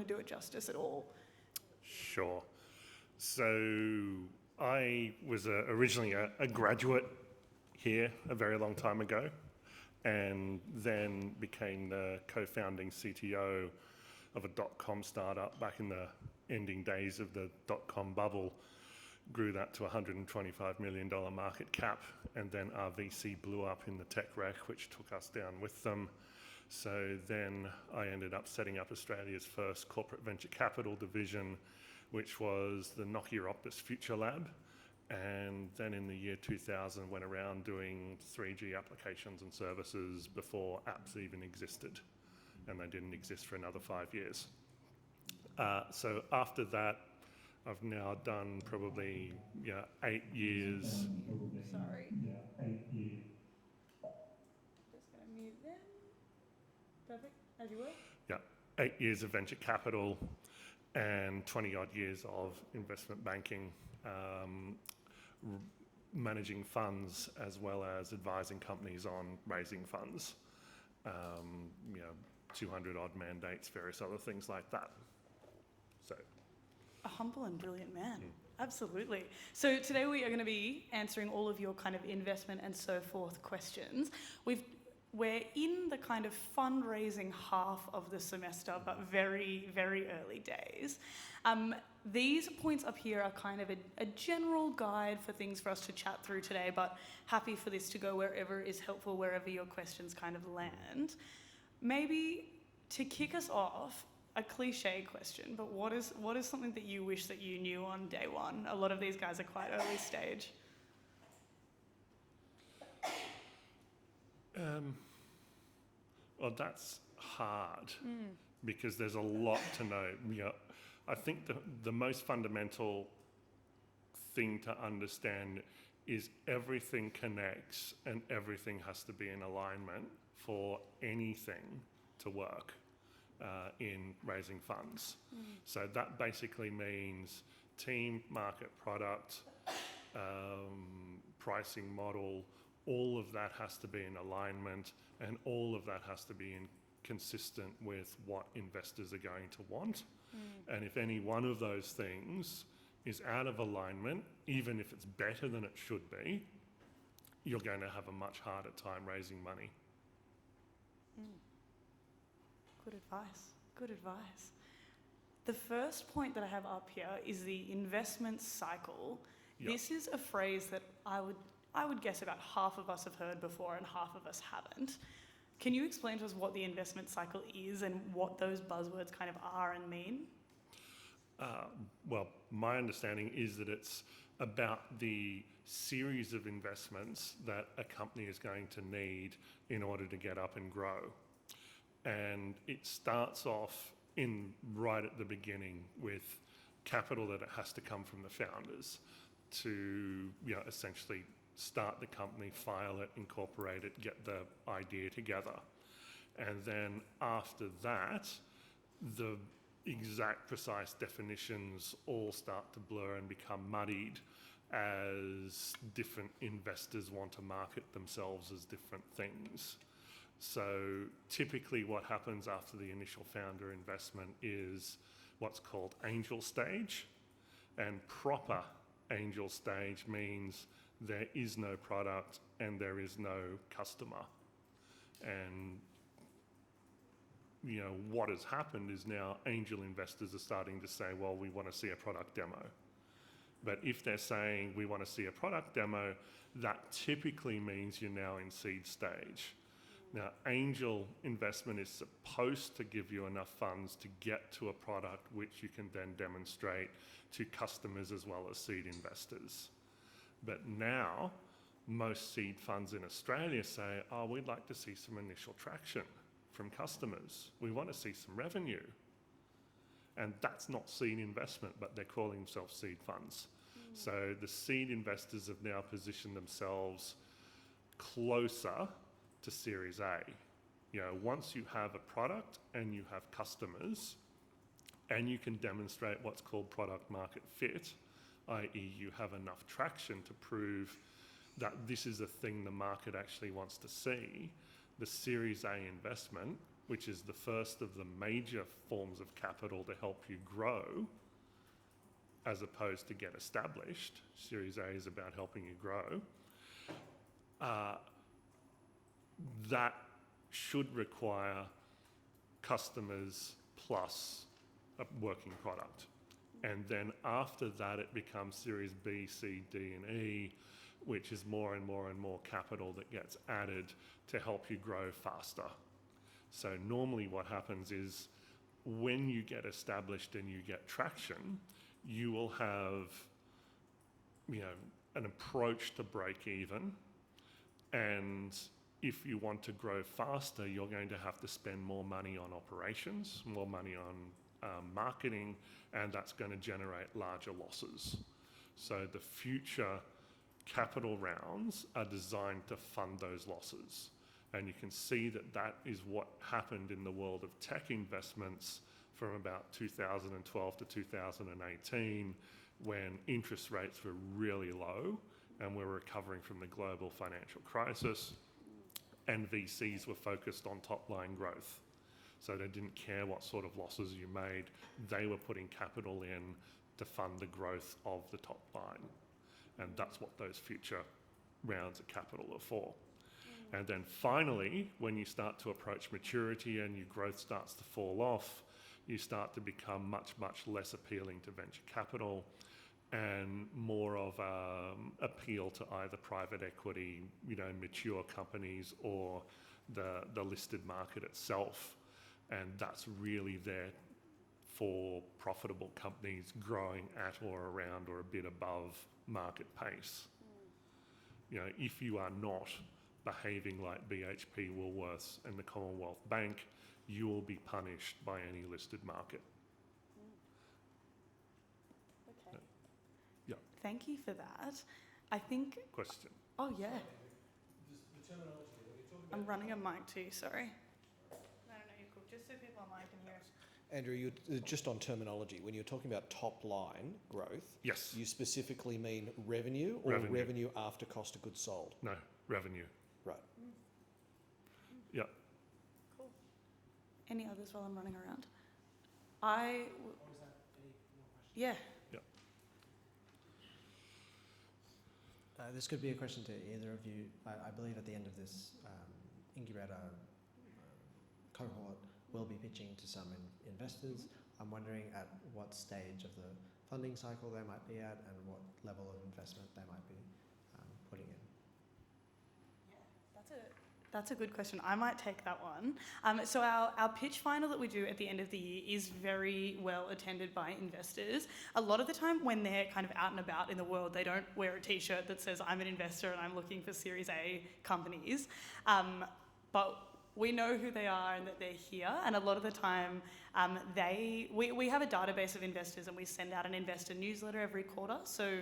to do it justice at all. Sure. So I was originally a graduate here a very long time ago, and then became the co-founding CTO of a dot-com startup back in the ending days of the dot-com bubble. Grew that to $125 million market cap, and then our VC blew up in the tech wreck, which took us down with them. So then I ended up setting up Australia's first corporate venture capital division, which was the Nokia Optus Future Lab. And then in the year 2000, went around doing 3G applications and services before apps even existed. And they didn't exist for another 5 years. So after that, I've now done probably 8 years. Sorry. Yeah, 8 years. Just going to mute them. Perfect, as you were. Yeah, 8 years of venture capital and 20 odd years of investment banking, managing funds as well as advising companies on raising funds. 200 odd mandates, various other things like that. So. A humble and brilliant man. Absolutely. So today we are going to be answering all of your kind of investment and so forth questions. We're in the kind of fundraising half of the semester, but very, very early days. These points up here are kind of a general guide for things for us to chat through today, but happy for this to go wherever is helpful, wherever your questions kind of land. Maybe to kick us off, a cliche question, but what is something that you wish that you knew on day one? A lot of these guys are quite early stage. Well, that's hard because there's a lot to know. I think the most fundamental thing to understand is everything connects and everything has to be in alignment for anything to work in raising funds. So that basically means team, market, product, pricing model, all of that has to be in alignment and all of that has to be consistent with what investors are going to want. And if any one of those things is out of alignment, even if it's better than it should be, you're going to have a much harder time raising money. Good advice. Good advice. The first point that I have up here is the investment cycle. Yep. This is a phrase that I would guess about half of us have heard before and half of us haven't. Can you explain to us what the investment cycle is and what those buzzwords kind of are and mean? Well, my understanding is that it's about the series of investments that a company is going to need in order to get up and grow. And it starts off right at the beginning with capital that it has to come from the founders to essentially start the company, file it, incorporate it, get the idea together. And then after that, the exact precise definitions all start to blur and become muddied as different investors want to market themselves as different things. So typically what happens after the initial founder investment is what's called angel stage. And proper angel stage means there is no product and there is no customer. And what has happened is now angel investors are starting to say, well, we want to see a product demo. But if they're saying we want to see a product demo, that typically means you're now in seed stage. Now, angel investment is supposed to give you enough funds to get to a product which you can then demonstrate to customers as well as seed investors. But now, most seed funds in Australia say, oh, we'd like to see some initial traction from customers. We want to see some revenue. And that's not seed investment, but they're calling themselves seed funds. So the seed investors have now positioned themselves closer to Series A. Once you have a product and you have customers and you can demonstrate what's called product market fit, i.e. you have enough traction to prove that this is a thing the market actually wants to see, the Series A investment which is the first of the major forms of capital to help you grow, as opposed to get established. Series A is about helping you grow. That should require customers plus a working product. And then after that, it becomes Series B, C, D, and E, which is more and more and more capital that gets added to help you grow faster. So normally what happens is when you get established and you get traction, you will have, an approach to break even. And if you want to grow faster, you're going to have to spend more money on operations, more money on marketing, and that's going to generate larger losses. So the future capital rounds are designed to fund those losses. And you can see that that is what happened in the world of tech investments from about 2012 to 2018, when interest rates were really low and we're recovering from the global financial crisis, and VCs were focused on top-line growth. So they didn't care what sort of losses you made. They were putting capital in to fund the growth of the top line. And that's what those future rounds of capital are for. And then finally, when you start to approach maturity and your growth starts to fall off, you start to become much, much less appealing to venture capital and more of appeal to either private equity, mature companies, or the listed market itself. And that's really there for profitable companies growing at or around or a bit above market pace. If you are not behaving like BHP, Woolworths and the Commonwealth Bank, you will be punished by any listed market. Okay. Yeah. Thank you for that. I think... Question. Oh, yeah. The terminology, when you talk about... I'm running a mic too, sorry. No, you're cool. Just so people online can hear us. Andrew, just on terminology, when you're talking about top line growth, Yes. you specifically mean revenue or revenue after cost of goods sold? No, revenue. Right. Yeah. Cool. Any others while I'm running around? Yeah. Yeah. This could be a question to either of you. I believe at the end of this incubator cohort, we'll be pitching to some investors. I'm wondering at what stage of the funding cycle they might be at and what level of investment they might be putting in. That's a good question. I might take that one. So our pitch final that we do at the end of the year is very well attended by investors. A lot of the time when they're kind of out and about in the world, they don't wear a t-shirt that says, I'm an investor and I'm looking for Series A companies. But we know who they are and that they're here. And a lot of the time, we have a database of investors and we send out an investor newsletter every quarter. So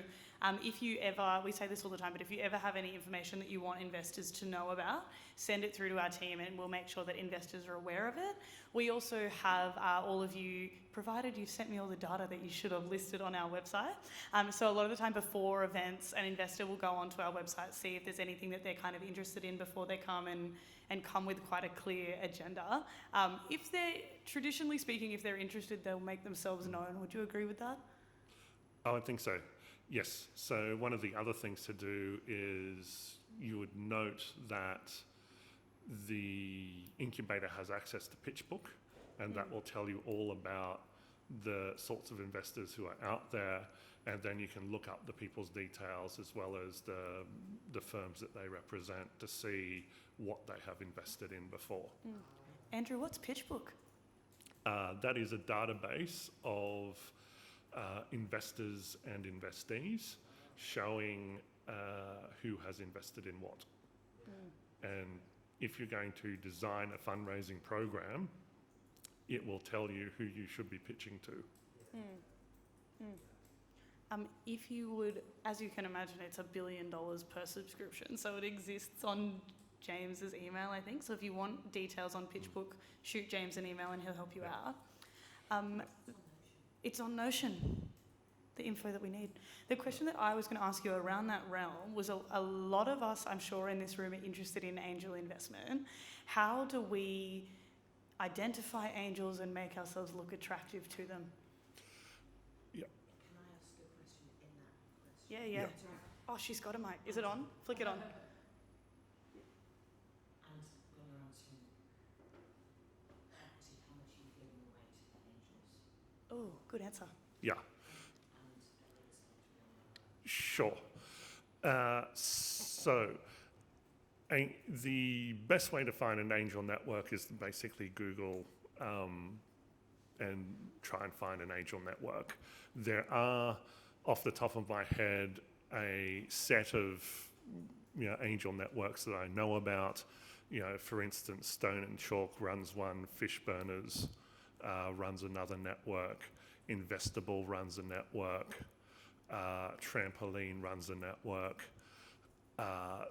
if you ever, we say this all the time, but if you ever have any information that you want investors to know about, send it through to our team and we'll make sure that investors are aware of it. We also have all of you, provided you've sent me all the data that you should have listed on our website. So a lot of the time before events, an investor will go onto our website, see if there's anything that they're kind of interested in before they come and come with quite a clear agenda. If they're, traditionally speaking, if they're interested, they'll make themselves known. Would you agree with that? I would think so. Yes. So one of the other things to do is you would note that the incubator has access to PitchBook, and that will tell you all about the sorts of investors who are out there, and then you can look up the people's details as well as the firms that they represent to see what they have invested in before. Andrew, what's PitchBook? That is a database of investors and investees showing who has invested in what. And if you're going to design a fundraising program, it will tell you who you should be pitching to. If you would, as you can imagine, it's $1 billion per subscription, so it exists on James's email, I think. So if you want details on PitchBook, shoot James an email and he'll help you out. It's on Notion, the info that we need. The question that I was going to ask you around that realm was a lot of us, I'm sure, in this room are interested in angel investment. How do we identify angels and make ourselves look attractive to them? Yeah. Can I ask a question in that question? Yeah, yeah. Oh, she's got a mic. Is it on? Flick it on. And when you're answering equity, how much are you giving away to the angels? Oh, good answer. Yeah. And real estate? Sure. The best way to find an angel network is to basically Google and try and find an angel network. There are, off the top of my head, a set of angel networks that I know about. For instance, Stone and Chalk runs one, Fishburners runs another network, Investable runs a network, Trampoline runs a network.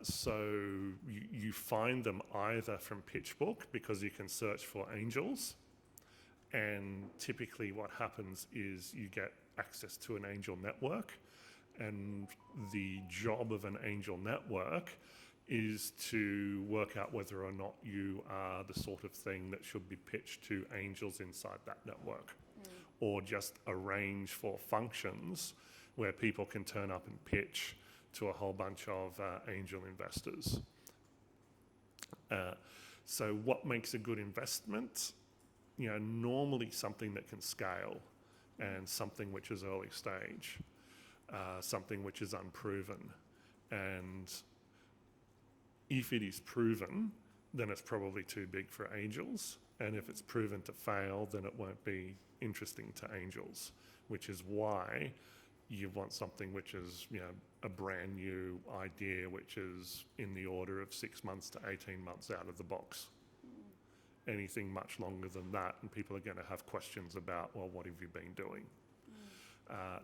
So you find them either from PitchBook, because you can search for angels, and typically what happens is you get access to an angel network, and the job of an angel network is to work out whether or not you are the sort of thing that should be pitched to angels inside that network, or just arrange for functions where people can turn up and pitch to a whole bunch of angel investors. So what makes a good investment? Normally something that can scale, and something which is early stage, something which is unproven. And if it is proven, then it's probably too big for angels. And if it's proven to fail, then it won't be interesting to angels, which is why you want something which is, a brand new idea, which is in the order of 6 months to 18 months out of the box. Anything much longer than that, and people are going to have questions about, well, what have you been doing?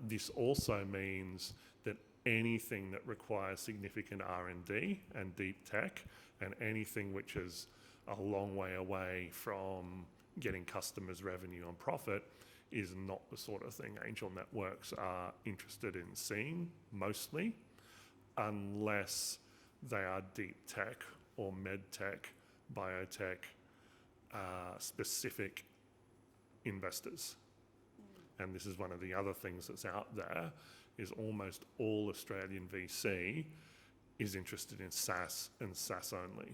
This also means that anything that requires significant R&D and deep tech, and anything which is a long way away from getting customers revenue and profit, is not the sort of thing angel networks are interested in seeing, mostly, unless they are deep tech or med tech, biotech specific investors. And this is one of the other things that's out there, is almost all Australian VC is interested in SaaS and SaaS only.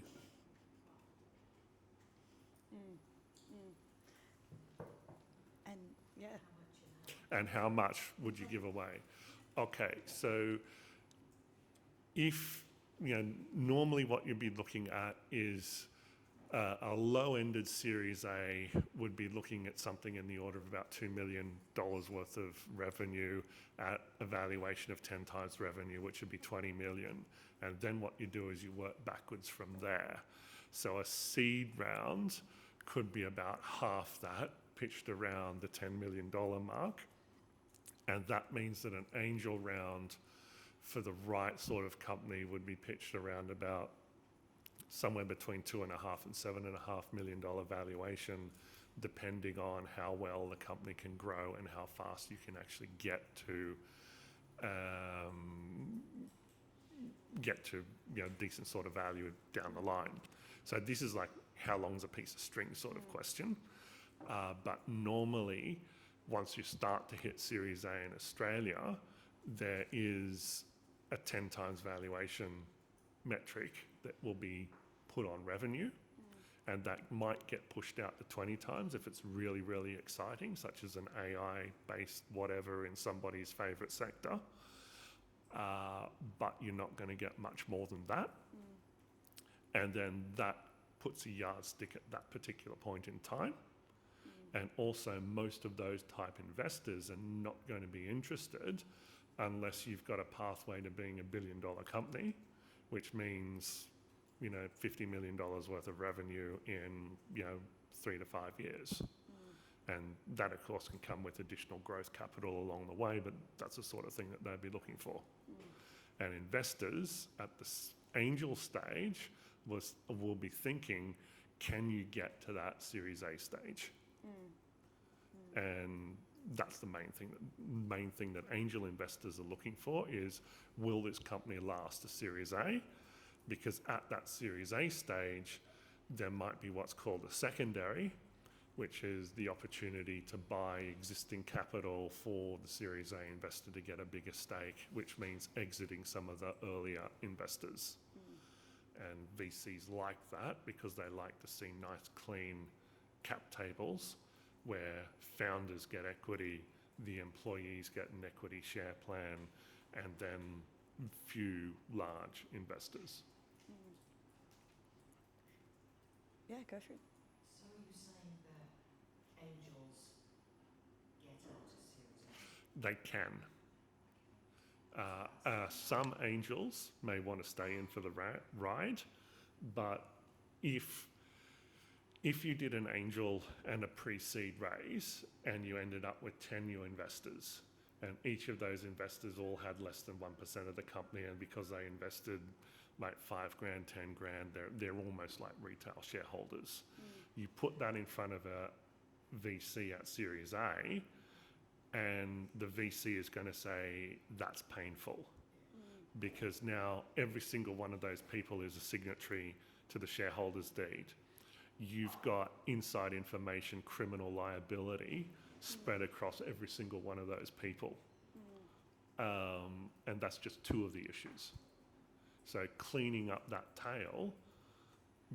And yeah. And how much would you give away? Okay, so if, normally what you'd be looking at is a low-ended Series A would be looking at something in the order of about $2 million worth of revenue at a valuation of 10 times revenue, which would be 20 million. And then what you do is you work backwards from there. So a seed round could be about half that, pitched around the $10 million mark. And that means that an angel round for the right sort of company would be pitched around about somewhere between $2.5 and $7.5 million valuation, depending on how well the company can grow and how fast you can actually get to decent sort of value down the line. So this is like how long's a piece of string sort of question. But normally, once you start to hit Series A in Australia, there is a 10 times valuation metric that will be put on revenue, and that might get pushed out to 20 times if it's really, really exciting, such as an AI-based whatever in somebody's favourite sector. But you're not going to get much more than that. And then that puts a yardstick at that particular point in time. And also, most of those type investors are not going to be interested unless you've got a pathway to being $1 billion company, which means, $50 million worth of revenue in, 3 to 5 years. And that, of course, can come with additional growth capital along the way, but that's the sort of thing that they'd be looking for. And investors at the angel stage will be thinking, can you get to that Series A stage? And that's the main thing that angel investors are looking for is, will this company last a Series A? Because at that Series A stage, there might be what's called a secondary, which is the opportunity to buy existing capital for the Series A investor to get a bigger stake, which means exiting some of the earlier investors. And VCs like that because they like to see nice, clean cap tables where founders get equity, the employees get an equity share plan, and then few large investors. Yeah, go for it. So are you saying that angels get out to Series A? They can. Some angels may want to stay in for the ride, but if you did an angel and a pre-seed raise and you ended up with 10 new investors and each of those investors all had less than 1% of the company, and because they invested like $5,000, $10,000, they're almost like retail shareholders. You put that in front of a VC at Series A, and the VC is going to say that's painful because now every single one of those people is a signatory to the shareholders' deed. You've got inside information, criminal liability spread across every single one of those people. And that's just two of the issues. So cleaning up that tail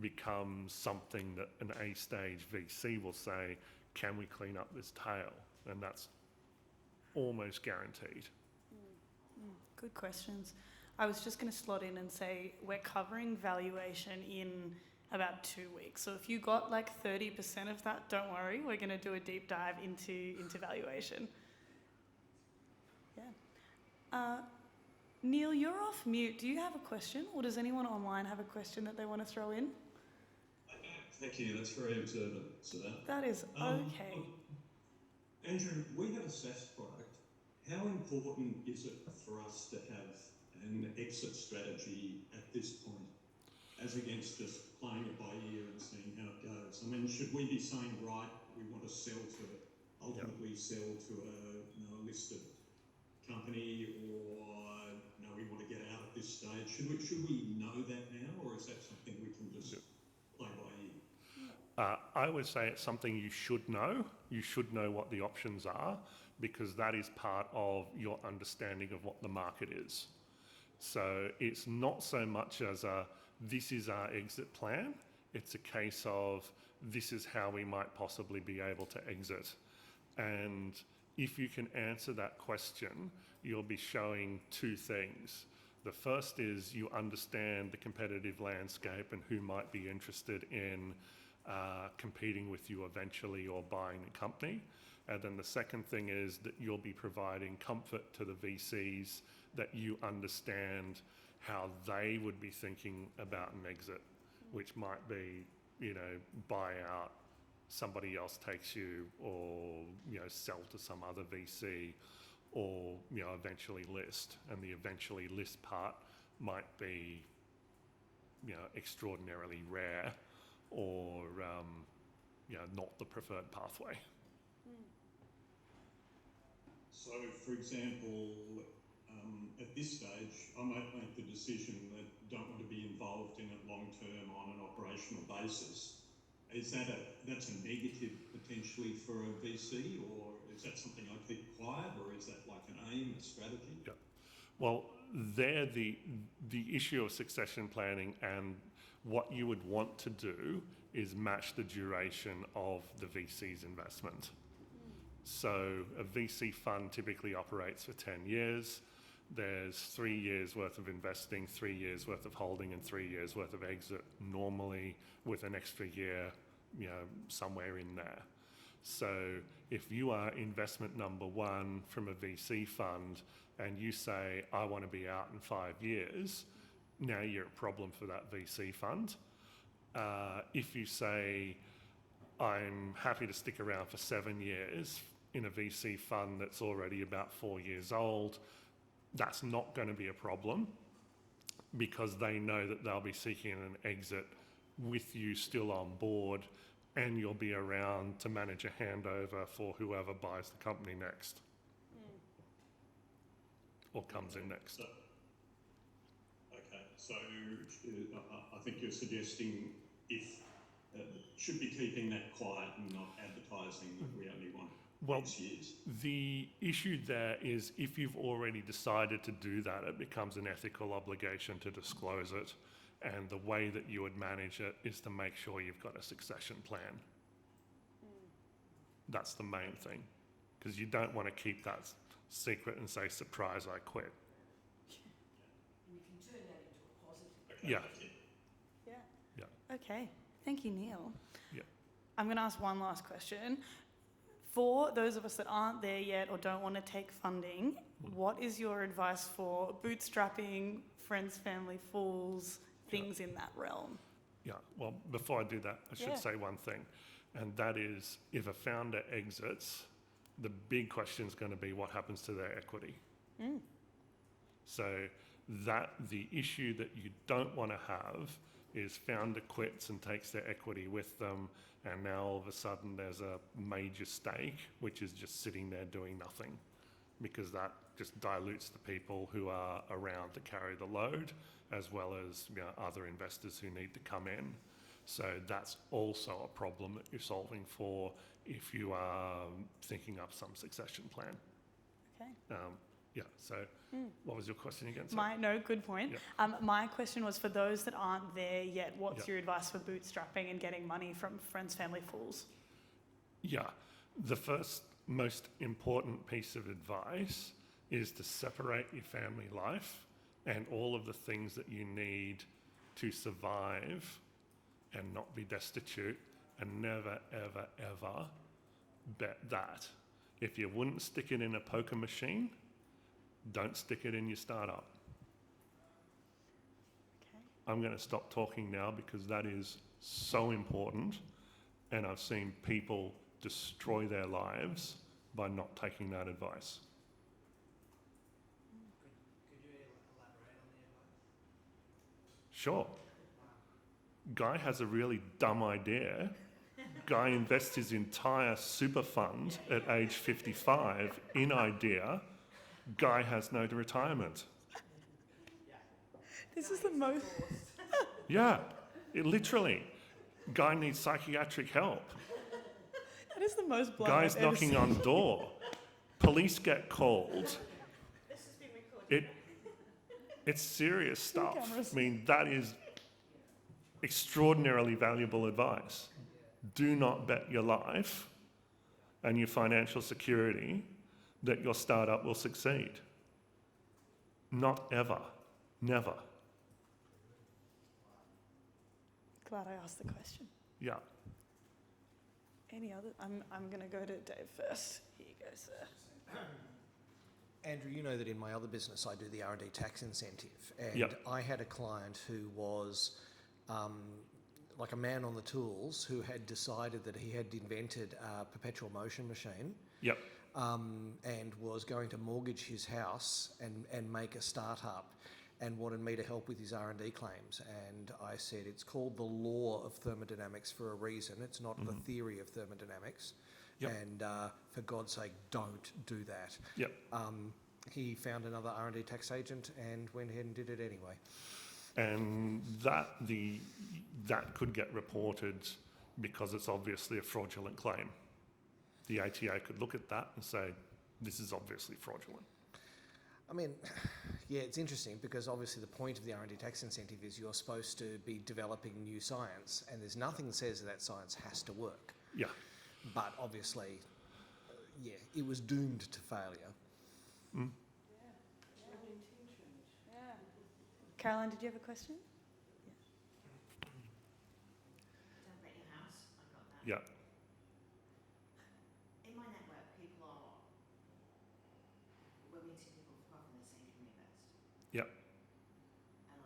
becomes something that an A-stage VC will say, can we clean up this tail? And that's almost guaranteed. Good questions. I was just going to slot in and say we're covering valuation in about 2 weeks. So if you got like 30% of that, don't worry. We're going to do a deep dive into valuation. Yeah. Neil, you're off mute. Do you have a question, or does anyone online have a question that they want to throw in? Thank you. That's very observant, Sir. That is okay. Look, Andrew, we have a SaaS product. How important is it for us to have an exit strategy at this point, as against just playing it by ear and seeing how it goes? I mean, should we be saying, right, we want to ultimately sell to a listed company, or no, we want to get out at this stage? Should we know that now, or is that something we can just play by ear? I would say it's something you should know. You should know what the options are, because that is part of your understanding of what the market is. So it's not so much as this is our exit plan. It's a case of this is how we might possibly be able to exit. And if you can answer that question, you'll be showing two things. The first is you understand the competitive landscape and who might be interested in competing with you eventually or buying the company. And then the second thing is that you'll be providing comfort to the VCs that you understand how they would be thinking about an exit, which might be, buyout, somebody else takes you, or, sell to some other VC, or, eventually list. And the eventually list part might be, extraordinarily rare, or, not the preferred pathway. So, for example, at this stage, I might make the decision that I don't want to be involved in it long term on an operational basis. Is that's a negative potentially for a VC, or is that something I keep quiet, or is that like an aim, a strategy? Yeah. Well, the issue of succession planning and what you would want to do is match the duration of the VC's investment. So a VC fund typically operates for 10 years. There's 3 years worth of investing, 3 years worth of holding, and 3 years worth of exit, normally with an extra year, somewhere in there. So if you are investment number one from a VC fund and you say, I want to be out in 5 years, now you're a problem for that VC fund. If you say, I'm happy to stick around for 7 years in a VC fund that's already about 4 years old, that's not going to be a problem, because they know that they'll be seeking an exit with you still on board, and you'll be around to manage a handover for whoever buys the company next. Or comes in next. Okay, so I think you're suggesting if should be keeping that quiet and not advertising that we only want Well, X years. the issue there is if you've already decided to do that, it becomes an ethical obligation to disclose it. And the way that you would manage it is to make sure you've got a succession plan. That's the main thing. Because you don't want to keep that secret and say, surprise, I quit. And you can turn that into a positive. Yeah. Yeah. Yeah. Okay. Thank you, Neil. Yeah. I'm going to ask one last question. For those of us that aren't there yet or don't want to take funding, what is your advice for bootstrapping, friends, family, fools, things in that realm? Yeah, well, before I do that, I should Yeah. say one thing, and that is if a founder exits, the big question is going to be what happens to their equity. So the issue that you don't want to have is founder quits and takes their equity with them, and now all of a sudden there's a major stake which is just sitting there doing nothing, because that just dilutes the people who are around to carry the load, as well as other investors who need to come in. So that's also a problem that you're solving for if you are thinking up some succession plan. Okay. So what was your question again? Sorry. Good point. Yeah. My question was for those that aren't there yet, what's Yeah. your advice for bootstrapping and getting money from friends, family, fools? Yeah, the first most important piece of advice is to separate your family life and all of the things that you need to survive and not be destitute, and never, ever, ever bet that. If you wouldn't stick it in a poker machine, don't stick it in your startup. Okay. I'm going to stop talking now because that is so important, and I've seen people destroy their lives by not taking that advice. Could you elaborate on the advice? Sure. Guy has a really dumb idea. Guy invests his entire super fund at age 55 in idea. Guy has no retirement. This is the most... Yeah, literally. Guy needs psychiatric help. That is the most blunt Guy's I've ever knocking seen. on door. Police get called. This has been recorded. It's serious stuff. cameras. I mean, that is extraordinarily valuable advice. Do not bet your life and your financial security that your startup will succeed. Not ever. Never. Glad I asked the question. Yeah. Any other? I'm going to go to Dave first. Here you go, sir. Andrew, you know that in my other business I do the R&D tax incentive, and Yep. I had a client who was like a man on the tools who had decided that he had invented a perpetual motion machine. Yep. And was going to mortgage his house and make a startup, and wanted me to help with his R&D claims. And I said, it's called the law of thermodynamics for a reason. It's not the theory of thermodynamics. Yep. And for God's sake, don't do that. Yep. He found another R&D tax agent and went ahead and did it anyway. And that could get reported because it's obviously a fraudulent claim. The ATA could look at that and say, this is obviously fraudulent. I mean, yeah, it's interesting because obviously the point of the R&D tax incentive is you're supposed to be developing new science, and there's nothing that says that science has to work. Yeah. But obviously, yeah, it was doomed to failure. Mm. Yeah. Caroline, did you have a question? Don't bet your house. I got that. Yeah. In my network, people are, we're meeting people for coffee and they're saying, can we invest? Yep. And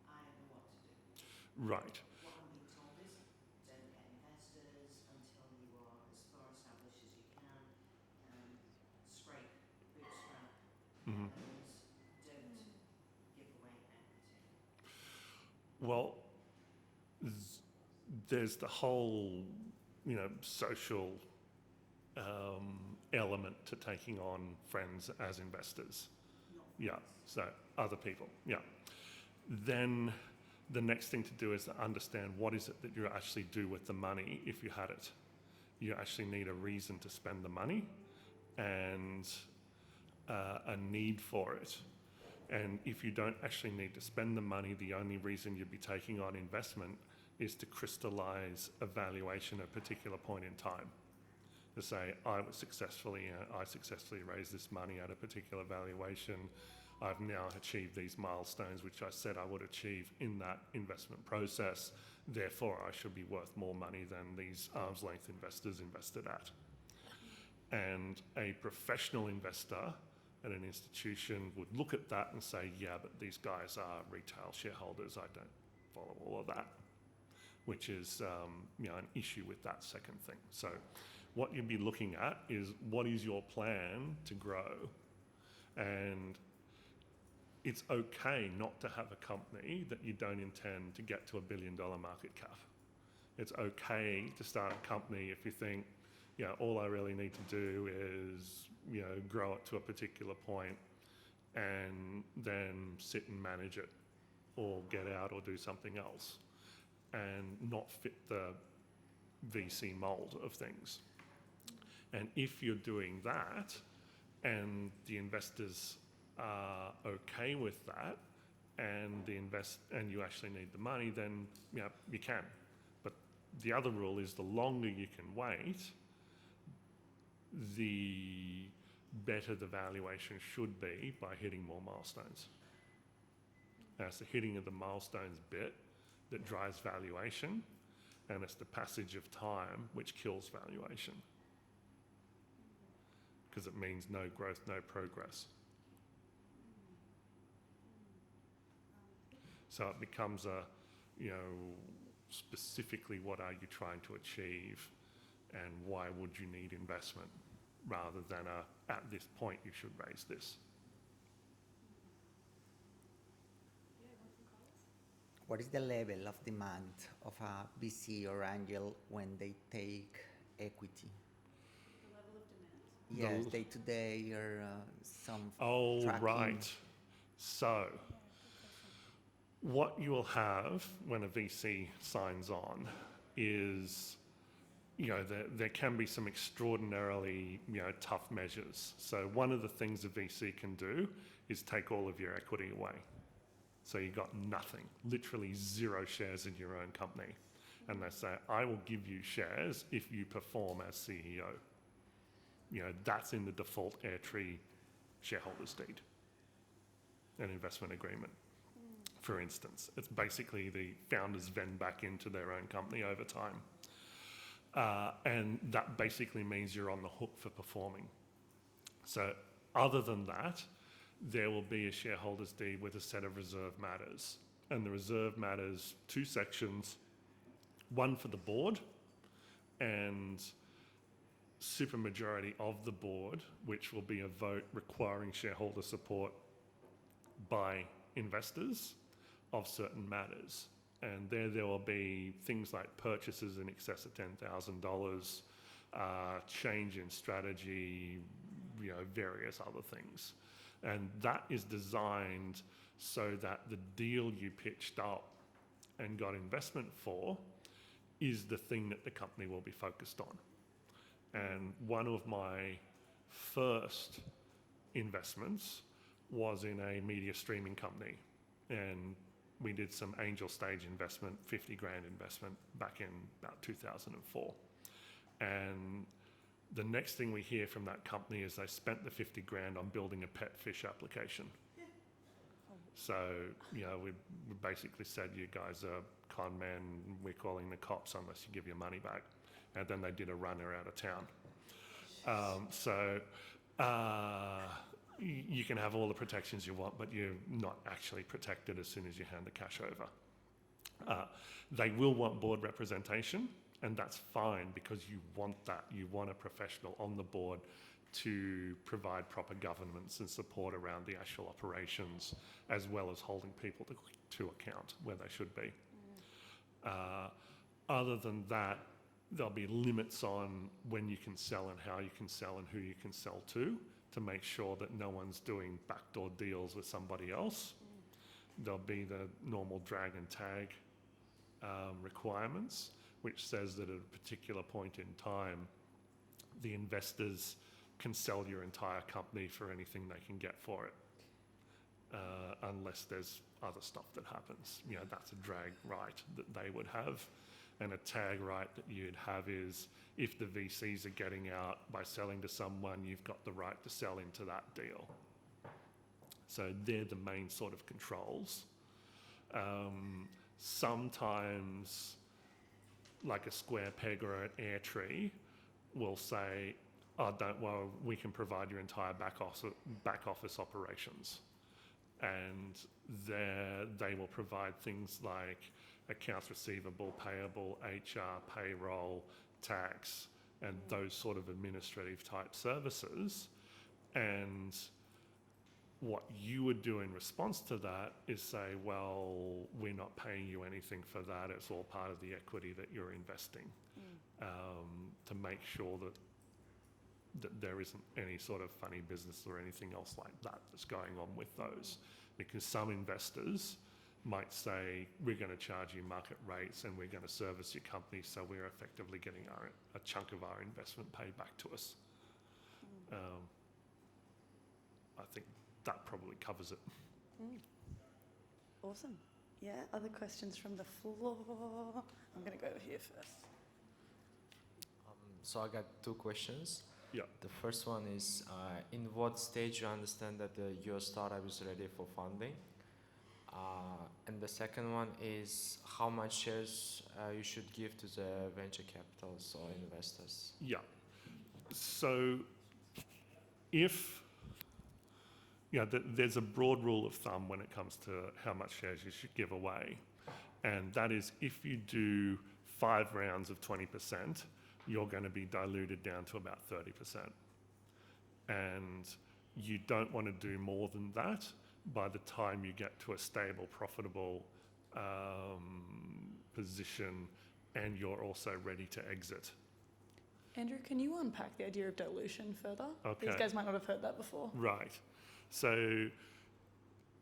I don't know what to do. Right. What I'm being told is, don't get investors until you are as far established as you can. Scrape, bootstrap, Mhm. and don't give away equity. Well, there's the whole, social element to taking on friends as investors. Not Yeah, so other people, yeah. Then the next thing to do is to understand what is it that you actually do with the money if you had it. You actually need a reason to spend the money and a need for it. And if you don't actually need to spend the money, the only reason you'd be taking on investment is to crystallize a valuation at a particular point in time. To say, I successfully raised this money at a particular valuation. I've now achieved these milestones, which I said I would achieve in that investment process. Therefore, I should be worth more money than these arm's length investors invested at. And a professional investor at an institution would look at that and say, yeah, but these guys are retail shareholders. I don't follow all of that, which is an issue with that second thing. So what you'd be looking at is, what is your plan to grow? And it's okay not to have a company that you don't intend to get to $1 billion market cap. It's okay to start a company if you think, all I really need to do is, grow it to a particular point and then sit and manage it or get out or do something else and not fit the VC mold of things. And if you're doing that and the investors are okay with that and you actually need the money, then you can. But the other rule is, the longer you can wait, the better the valuation should be by hitting more milestones. And it's the hitting of the milestones bit that drives valuation, and it's the passage of time which kills valuation, because it means no growth, no progress. So it becomes specifically what are you trying to achieve and why would you need investment, rather than at this point you should raise this. What is the level of demand of a VC or angel when they take equity? The level of demand? Yes, day to day or some Oh, tracking. right. So what you will have when a VC signs on is, there can be some extraordinarily, tough measures. So one of the things a VC can do is take all of your equity away. So you got nothing, literally 0 shares in your own company. And they say, I will give you shares if you perform as CEO. That's in the default Airtree shareholders deed, an investment agreement. For instance, it's basically the founders vend back into their own company over time. And that basically means you're on the hook for performing. So other than that, there will be a shareholders deed with a set of reserve matters. And the reserve matters, 2 sections, one for the board and supermajority of the board, which will be a vote requiring shareholder support by investors of certain matters. And there will be things like purchases in excess of $10,000, change in strategy, various other things. And that is designed so that the deal you pitched up and got investment for is the thing that the company will be focused on. And one of my first investments was in a media streaming company. And we did some angel stage investment, 50 grand investment back in about 2004. And the next thing we hear from that company is they spent the 50 grand on building a pet fish application. So, we basically said, you guys are con men, we're calling the cops unless you give your money back. And then they did a runner out of town. You can have all the protections you want, but you're not actually protected as soon as you hand the cash over. They will want board representation, and that's fine because you want that. You want a professional on the board to provide proper governance and support around the actual operations, as well as holding people to account where they should be. Other than that, there'll be limits on when you can sell and how you can sell and who you can sell to make sure that no one's doing backdoor deals with somebody else. there'll be the normal drag and tag requirements, which says that at a particular point in time, the investors can sell your entire company for anything they can get for it, unless there's other stuff that happens. You know, that's a drag right that they would have. And a tag right that you'd have is if the VCs are getting out by selling to someone, you've got the right to sell into that deal. So they're the main sort of controls. Sometimes, like a square peg or an air tree, will say, oh, don't worry, we can provide your entire back office operations. And there they will provide things like accounts receivable, payable, HR, payroll, tax, and those sort of administrative type services. And what you would do in response to that is say, well, we're not paying you anything for that. It's all part of the equity that you're investing, to make sure that there isn't any sort of funny business or anything else like that that's going on with those. Because some investors might say, we're going to charge you market rates and we're going to service your company, so we're effectively getting a chunk of our investment paid back to us. I think that probably covers it. Awesome. Yeah, other questions from the floor? I'm going to go here first. So I got two questions. Yeah. The first one is, in what stage you understand that your startup is ready for funding? And the second one is, how much shares you should give to the venture capitals or investors? Yeah. So there's a broad rule of thumb when it comes to how much shares you should give away. And that is, if you do 5 rounds of 20%, you're going to be diluted down to about 30%. And you don't want to do more than that by the time you get to a stable, profitable position and you're also ready to exit. Andrew, can you unpack the idea of dilution further? Okay. These guys might not have heard that before. Right. So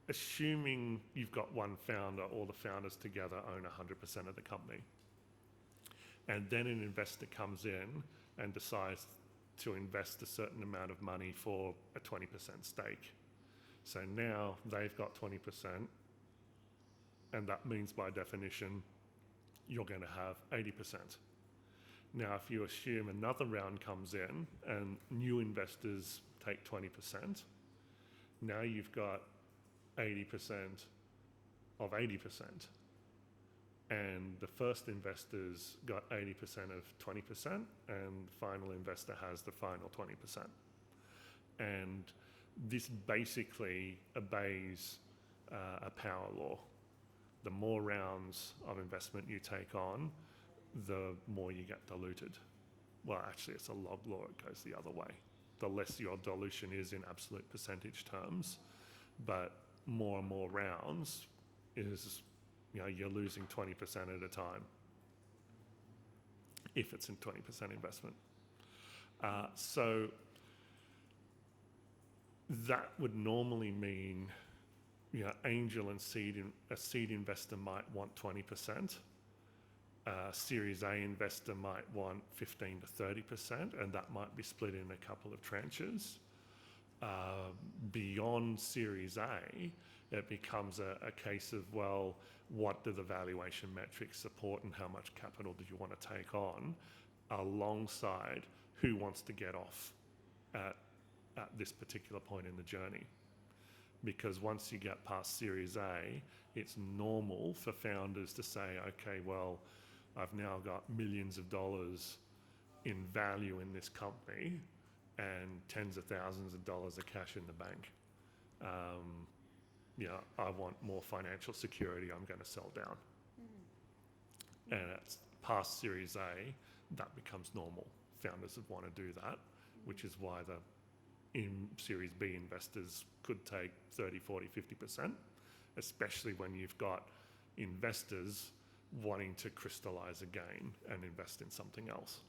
assuming you've got one founder, all the founders together own 100% of the company. And then an investor comes in and decides to invest a certain amount of money for a 20% stake. So now they've got 20%, and that means by definition, you're going to have 80%. Now, if you assume another round comes in and new investors take 20%, now you've got 80% of 80%. And the first investor's got 80% of 20%, and the final investor has the final 20%. And this basically obeys a power law. The more rounds of investment you take on, the more you get diluted. Well, actually, it's a log law, it goes the other way. The less your dilution is in absolute percentage terms, but more and more rounds is, you're losing 20% at a time if it's in 20% investment. So that would normally mean, angel and a seed investor might want 20%. Series A investor might want 15 to 30%, and that might be split in a couple of tranches. Beyond Series A, it becomes a case of, well, what do the valuation metrics support and how much capital do you want to take on, alongside who wants to get off at this particular point in the journey. Because once you get past Series A, it's normal for founders to say, okay, well, I've now got millions of dollars in value in this company and tens of thousands of dollars of cash in the bank. I want more financial security, I'm going to sell down. And it's past Series A, that becomes normal. Founders would want to do that, which is why in Series B investors could take 30, 40, 50%, especially when you've got investors wanting to crystallize a gain and invest in something else.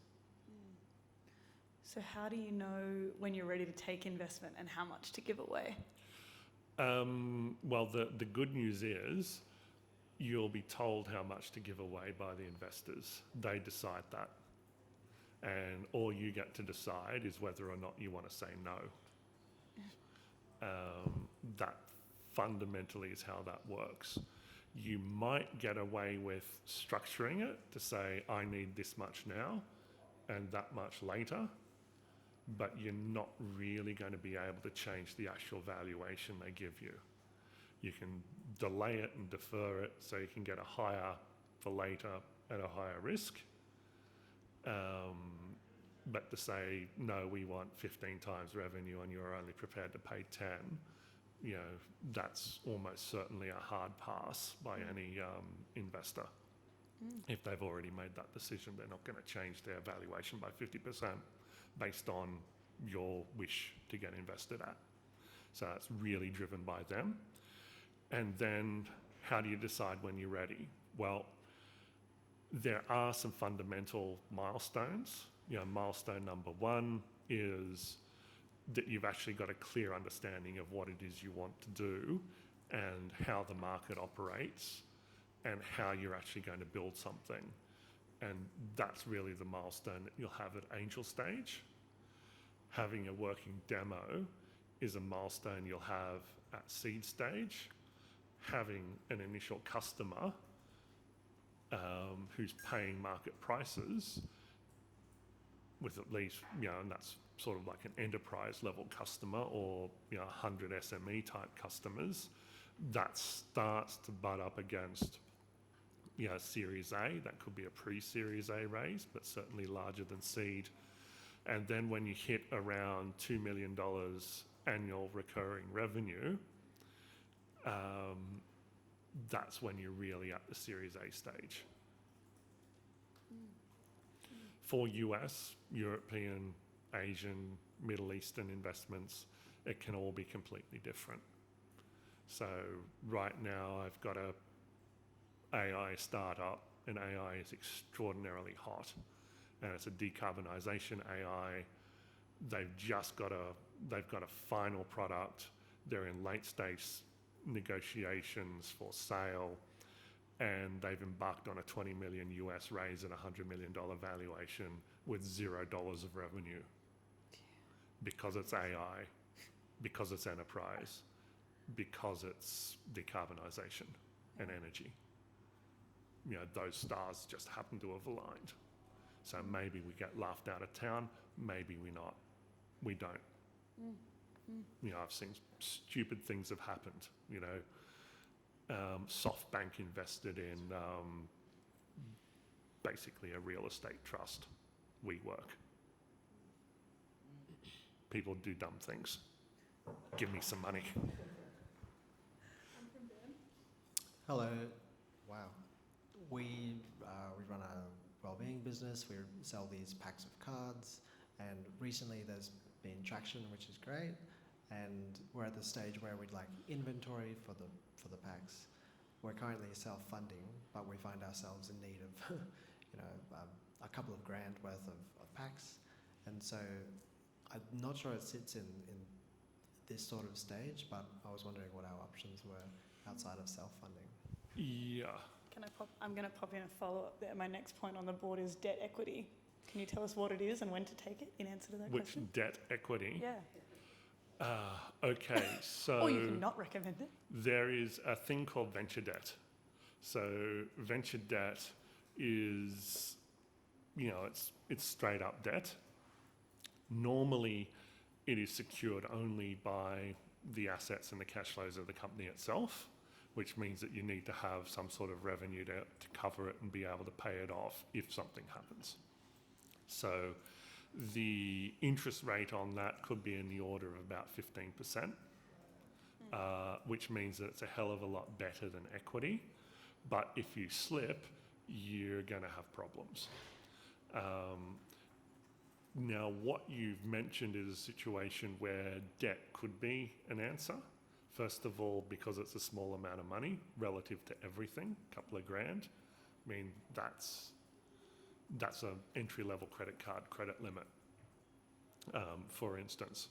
So how do you know when you're ready to take investment and how much to give away? Well, the good news is you'll be told how much to give away by the investors. They decide that. And all you get to decide is whether or not you want to say no. That fundamentally is how that works. You might get away with structuring it to say, I need this much now and that much later, but you're not really going to be able to change the actual valuation they give you. You can delay it and defer it so you can get a higher for later at a higher risk. But to say, no, we want 15 times revenue and you're only prepared to pay 10, you know, that's almost certainly a hard pass by any investor. If they've already made that decision, they're not going to change their valuation by 50% based on your wish to get invested at. So it's really driven by them. And then how do you decide when you're ready? Well, there are some fundamental milestones. You know, milestone number one is that you've actually got a clear understanding of what it is you want to do and how the market operates and how you're actually going to build something. And that's really the milestone that you'll have at angel stage. Having a working demo is a milestone you'll have at seed stage. Having an initial customer who's paying market prices with at least, you know, and that's sort of like an enterprise level customer or, you know, 100 SME type customers, that starts to butt up against, you know, Series A. That could be a pre-Series A raise, but certainly larger than seed. And then when you hit around $2 million annual recurring revenue, that's when you're really at the Series A stage. For US, European, Asian, Middle Eastern investments, it can all be completely different. So right now I've got a AI startup, and AI is extraordinarily hot, and it's a decarbonisation AI. They've got a final product. They're in late stage negotiations for sale, and they've embarked on a 20 million US raise at $100 million valuation with $0 of revenue, because it's AI, because it's enterprise, because it's decarbonisation and energy. You know, those stars just happen to have aligned. So maybe we get laughed out of town, maybe we don't. You know, I've seen stupid things have happened, you know. SoftBank invested in basically a real estate trust, WeWork. People do dumb things. Give me some money. Hello. Wow. We run a wellbeing business. We sell these packs of cards, and recently there's been traction, which is great. And we're at the stage where we'd like inventory for the packs. We're currently self-funding, but we find ourselves in need of, you know, a couple of grand worth of packs. And so I'm not sure it sits in this sort of stage, but I was wondering what our options were outside of self-funding. Yeah. I'm going to pop in a follow-up there. My next point on the board is debt equity. Can you tell us what it is and when to take it in answer to that question? Which debt equity? Yeah. Okay, so Or you can not recommend it. there is a thing called venture debt. So venture debt is, you know, it's straight up debt. Normally, it is secured only by the assets and the cash flows of the company itself, which means that you need to have some sort of revenue to cover it and be able to pay it off if something happens. So the interest rate on that could be in the order of about 15%, which means that it's a hell of a lot better than equity. But if you slip, you're going to have problems. Now, what you've mentioned is a situation where debt could be an answer. First of all, because it's a small amount of money relative to everything, a couple of grand. I mean, that's an entry-level credit card credit limit, for instance.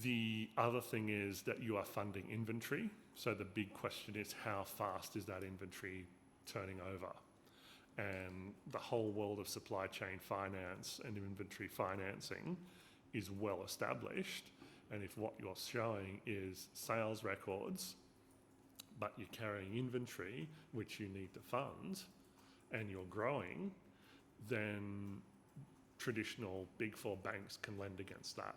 The other thing is that you are funding inventory. So the big question is, how fast is that inventory turning over? And the whole world of supply chain finance and inventory financing is well established. And if what you're showing is sales records, but you're carrying inventory, which you need to fund, and you're growing, then traditional Big Four banks can lend against that.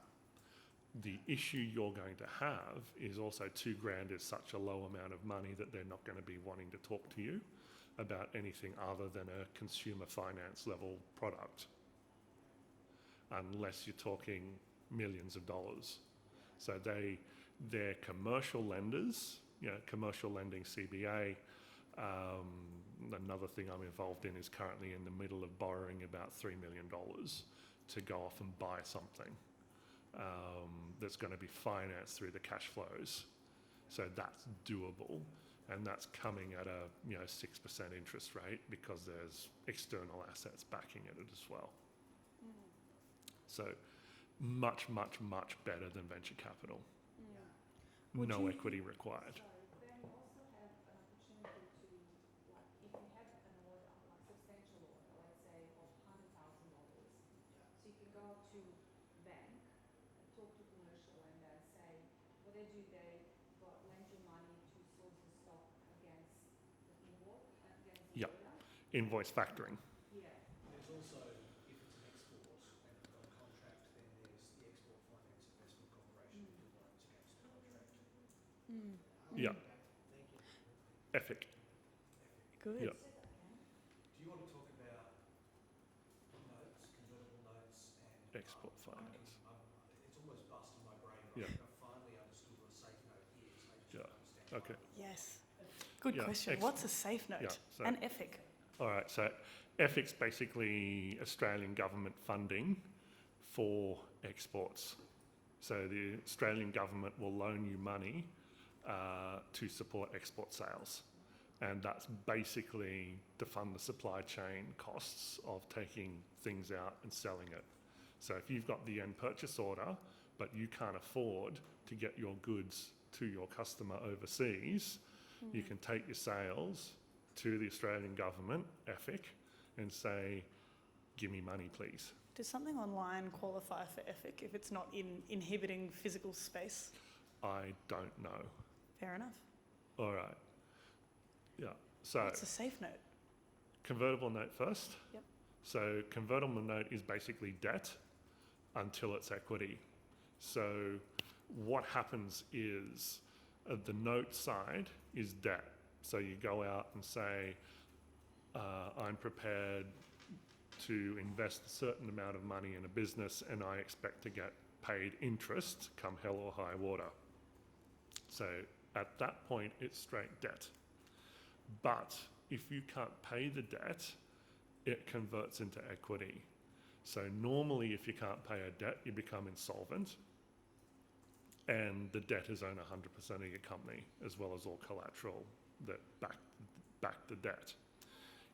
The issue you're going to have is also $2,000 is such a low amount of money that they're not going to be wanting to talk to you about anything other than a consumer finance level product, unless you're talking millions of dollars. So they're commercial lenders, commercial lending CBA. Another thing I'm involved in is currently in the middle of borrowing about $3 million to go off and buy something that's going to be financed through the cash flows. So that's doable, and that's coming at a 6% interest rate because there's external assets backing it as well. So much, much, much better than venture capital. No equity required. Then you also have an opportunity to, like, if you have an order, like substantial order, let's say of $100,000, so you can go to bank, talk to commercial, and say, what they do, they lend you money to source the stock against the invoice, against the order. Invoice factoring. Yeah. There's also, if it's an export and you've got a contract, then there's the Export Finance Investment Corporation who do loans against the contract. Yeah. EFIC. Good. Yeah. Do you want to talk about notes, convertible notes, and Export finance. It's almost busted my brain. Yeah. I've finally understood what a safe note is. I just don't understand. Okay. Yes. Good Yeah, question. What's a safe note? Yeah, so- An EFIC. All right, so EFIC's basically Australian government funding for exports. So the Australian government will loan you money to support export sales. And that's basically to fund the supply chain costs of taking things out and selling it. So if you've got the end purchase order, but you can't afford to get your goods to your customer overseas, you can take your sales to the Australian government, EFIC, and say, give me money, please. Does something online qualify for EFIC if it's not inhibiting physical space? I don't know. Fair enough. All right. Yeah. So What's a safe note? convertible note first. Yep. So convertible note is basically debt until it's equity. So what happens is the note side is debt. So you go out and say, I'm prepared to invest a certain amount of money in a business and I expect to get paid interest come hell or high water. So at that point, it's straight debt. But if you can't pay the debt, it converts into equity. So normally, if you can't pay a debt, you become insolvent. And the debtors own 100% of your company, as well as all collateral that back the debt.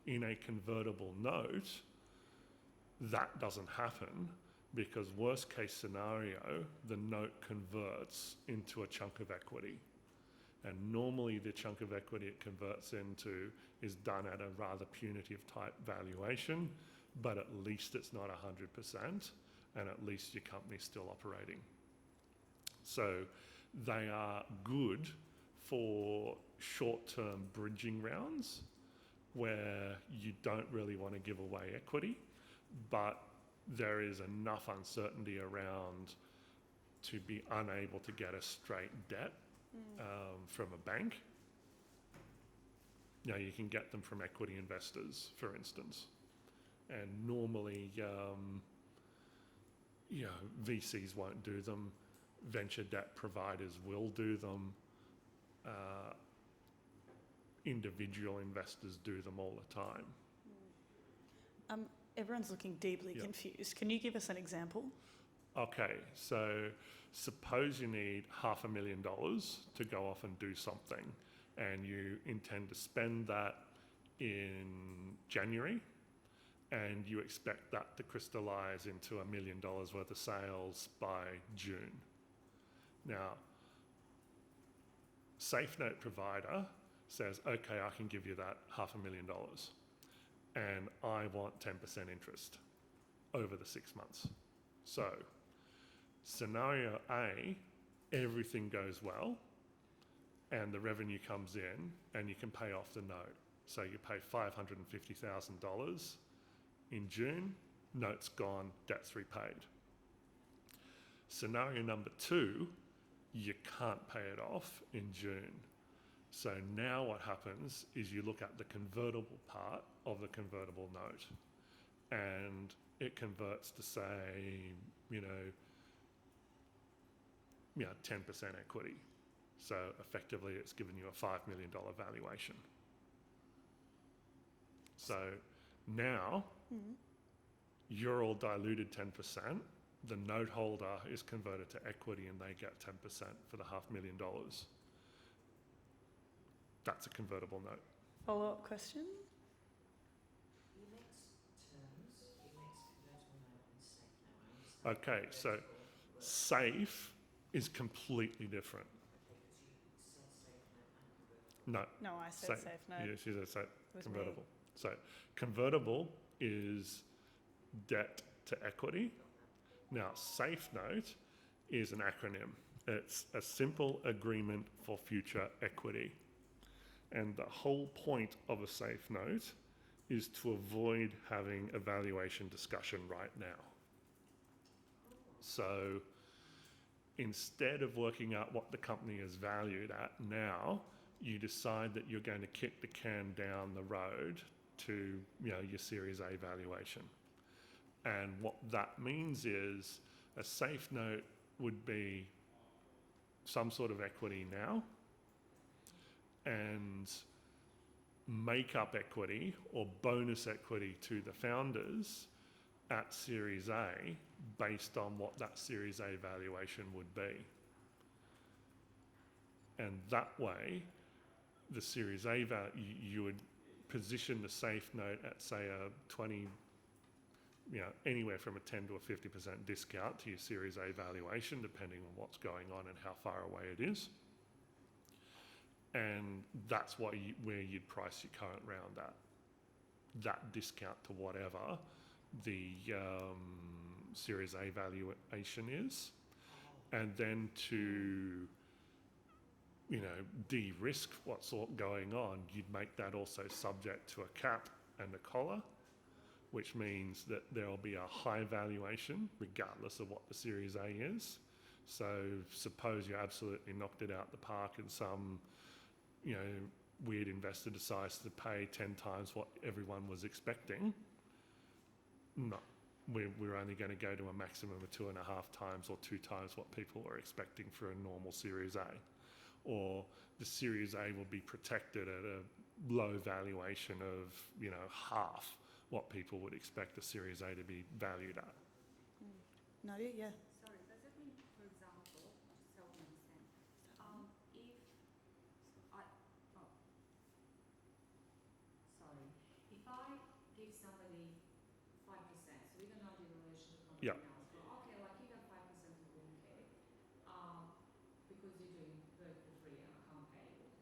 In a convertible note, that doesn't happen because worst case scenario, the note converts into a chunk of equity. And normally the chunk of equity it converts into is done at a rather punitive type valuation, but at least it's not 100% and at least your company's still operating. So they are good for short-term bridging rounds where you don't really want to give away equity, but there is enough uncertainty around to be unable to get a straight debt from a bank. You can get them from equity investors, for instance. And normally, VCs won't do them. Venture debt providers will do them. Individual investors do them all the time. Everyone's looking deeply confused. Can you give us an example? Okay, so suppose you need $500,000 to go off and do something, and you intend to spend that in January, and you expect that to crystallize into $1 million worth of sales by June. Now, safe note provider says, okay, I can give you that $500,000 and I want 10% interest over the 6 months. So scenario A, everything goes well and the revenue comes in and you can pay off the note. So you pay $550,000 in June, note's gone, debt's repaid. Scenario number 2, you can't pay it off in June. So now what happens is you look at the convertible part of the convertible note and it converts to say, 10% equity. So effectively it's given you a $5 million valuation. So now you're all diluted 10%. The note holder is converted to equity and they get 10% for the $500,000. That's a convertible note. Follow-up question? You mix terms, you mix convertible note and safe note. I understand. Okay, so safe is completely different. Okay, because you said safe note and convertible. No. No, I said safe note. Yeah, she said safe, It was convertible. So convertible is debt to equity. Now, safe note is an acronym. It's a simple agreement for future equity. And the whole point of a safe note is to avoid having a valuation discussion right now. So instead of working out what the company is valued at now, you decide that you're going to kick the can down the road to your Series A valuation. And what that means is a safe note would be some sort of equity now and make up equity or bonus equity to the founders at Series A based on what that Series A valuation would be. And that way, the Series A value, you would position the safe note at, say, a 20, anywhere from a 10 to a 50% discount to your Series A valuation, depending on what's going on and how far away it is. And that's where you'd price your current round at. That discount to whatever the Series A valuation is. And then to de-risk what's going on, you'd make that also subject to a cap and a collar, which means that there'll be a high valuation regardless of what the Series A is. So suppose you absolutely knocked it out the park and some weird investor decides to pay 10 times what everyone was expecting. No, we're only going to go to a maximum of 2.5 times or 2 times what people were expecting for a normal Series A. Or the Series A will be protected at a low valuation of, half what people would expect a Series A to be valued at. Nadia, yeah. Sorry, does that mean, for example, just help me understand, if I give somebody 5%, so we don't know the relation to Yeah. company else, but okay, like you got 5% of 1K, because you're doing work for free and I can't pay you.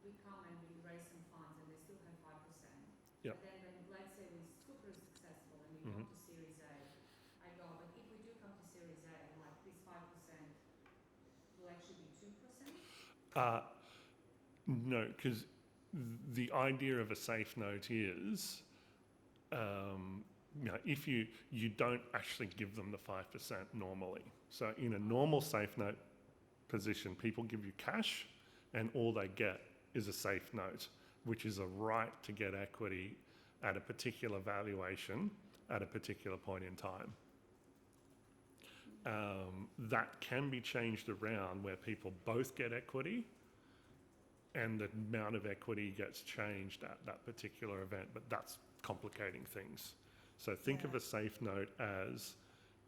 We come and we raise some funds and they still have 5%. Yeah. But then when, let's say we're super successful and we come to Series A, I go, but if we do come to Series A, like this 5% will actually be 2%? No, because the idea of a safe note is, if you don't actually give them the 5% normally. So in a normal safe note position, people give you cash and all they get is a safe note, which is a right to get equity at a particular valuation at a particular point in time. That can be changed around where people both get equity and the amount of equity gets changed at that particular event, but that's complicating things. So think of a safe note as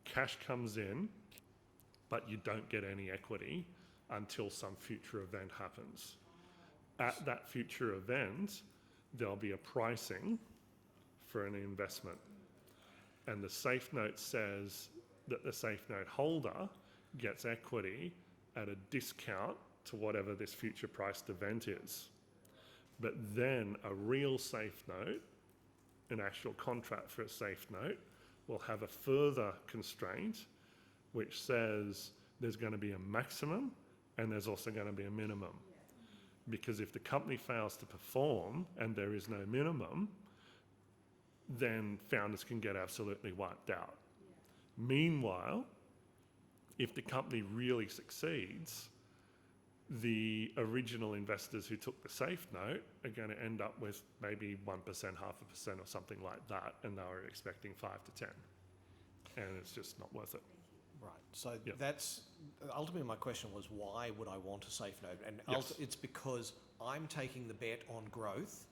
cash comes in, but you don't get any equity until some future event happens. At that future event, there'll be a pricing for an investment. And the safe note says that the safe note holder gets equity at a discount to whatever this future priced event is. But then a real safe note, an actual contract for a safe note, will have a further constraint which says there's going to be a maximum and there's also going to be a minimum. Because if the company fails to perform and there is no minimum, then founders can get absolutely wiped out. Meanwhile, if the company really succeeds, the original investors who took the safe note are going to end up with maybe 1%, 0.5% or something like that, and they were expecting 5 to 10. And it's just not worth it. Right. So Yep. that's ultimately my question was, why would I want a safe note? And Yes. it's because I'm taking the bet on growth,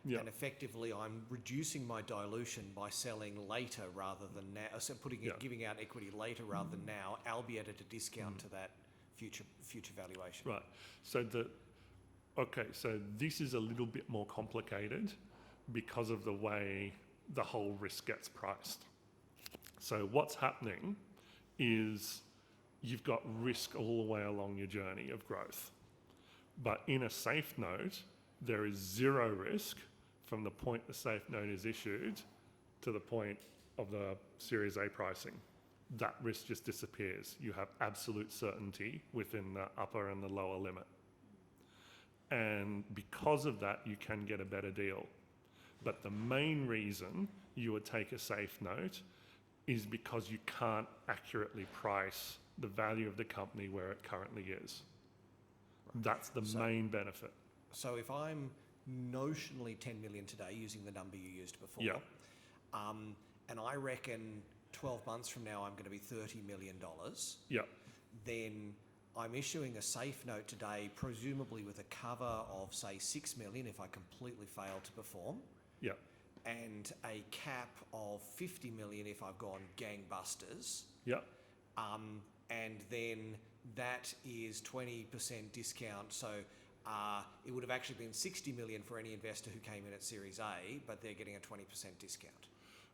Yeah. and effectively I'm reducing my dilution by selling later rather than now, so Yeah. giving out equity later rather than now, albeit at a discount to that future valuation. Right. So so this is a little bit more complicated because of the way the whole risk gets priced. So what's happening is you've got risk all the way along your journey of growth. But in a safe note, there is zero risk from the point the safe note is issued to the point of the Series A pricing. That risk just disappears. You have absolute certainty within the upper and the lower limit. And because of that, you can get a better deal. But the main reason you would take a safe note is because you can't accurately price the value of the company where it currently is. That's the main benefit. So if I'm notionally 10 million today, using the number you used before, Yeah. And I reckon 12 months from now I'm going to be $30 million, Yeah. then I'm issuing a safe note today, presumably with a cover of, say, 6 million if I completely fail to perform, Yeah. and a cap of 50 million if I've gone gangbusters. Yeah. And then that is 20% discount. So it would have actually been 60 million for any investor who came in at Series A, but they're getting a 20% discount.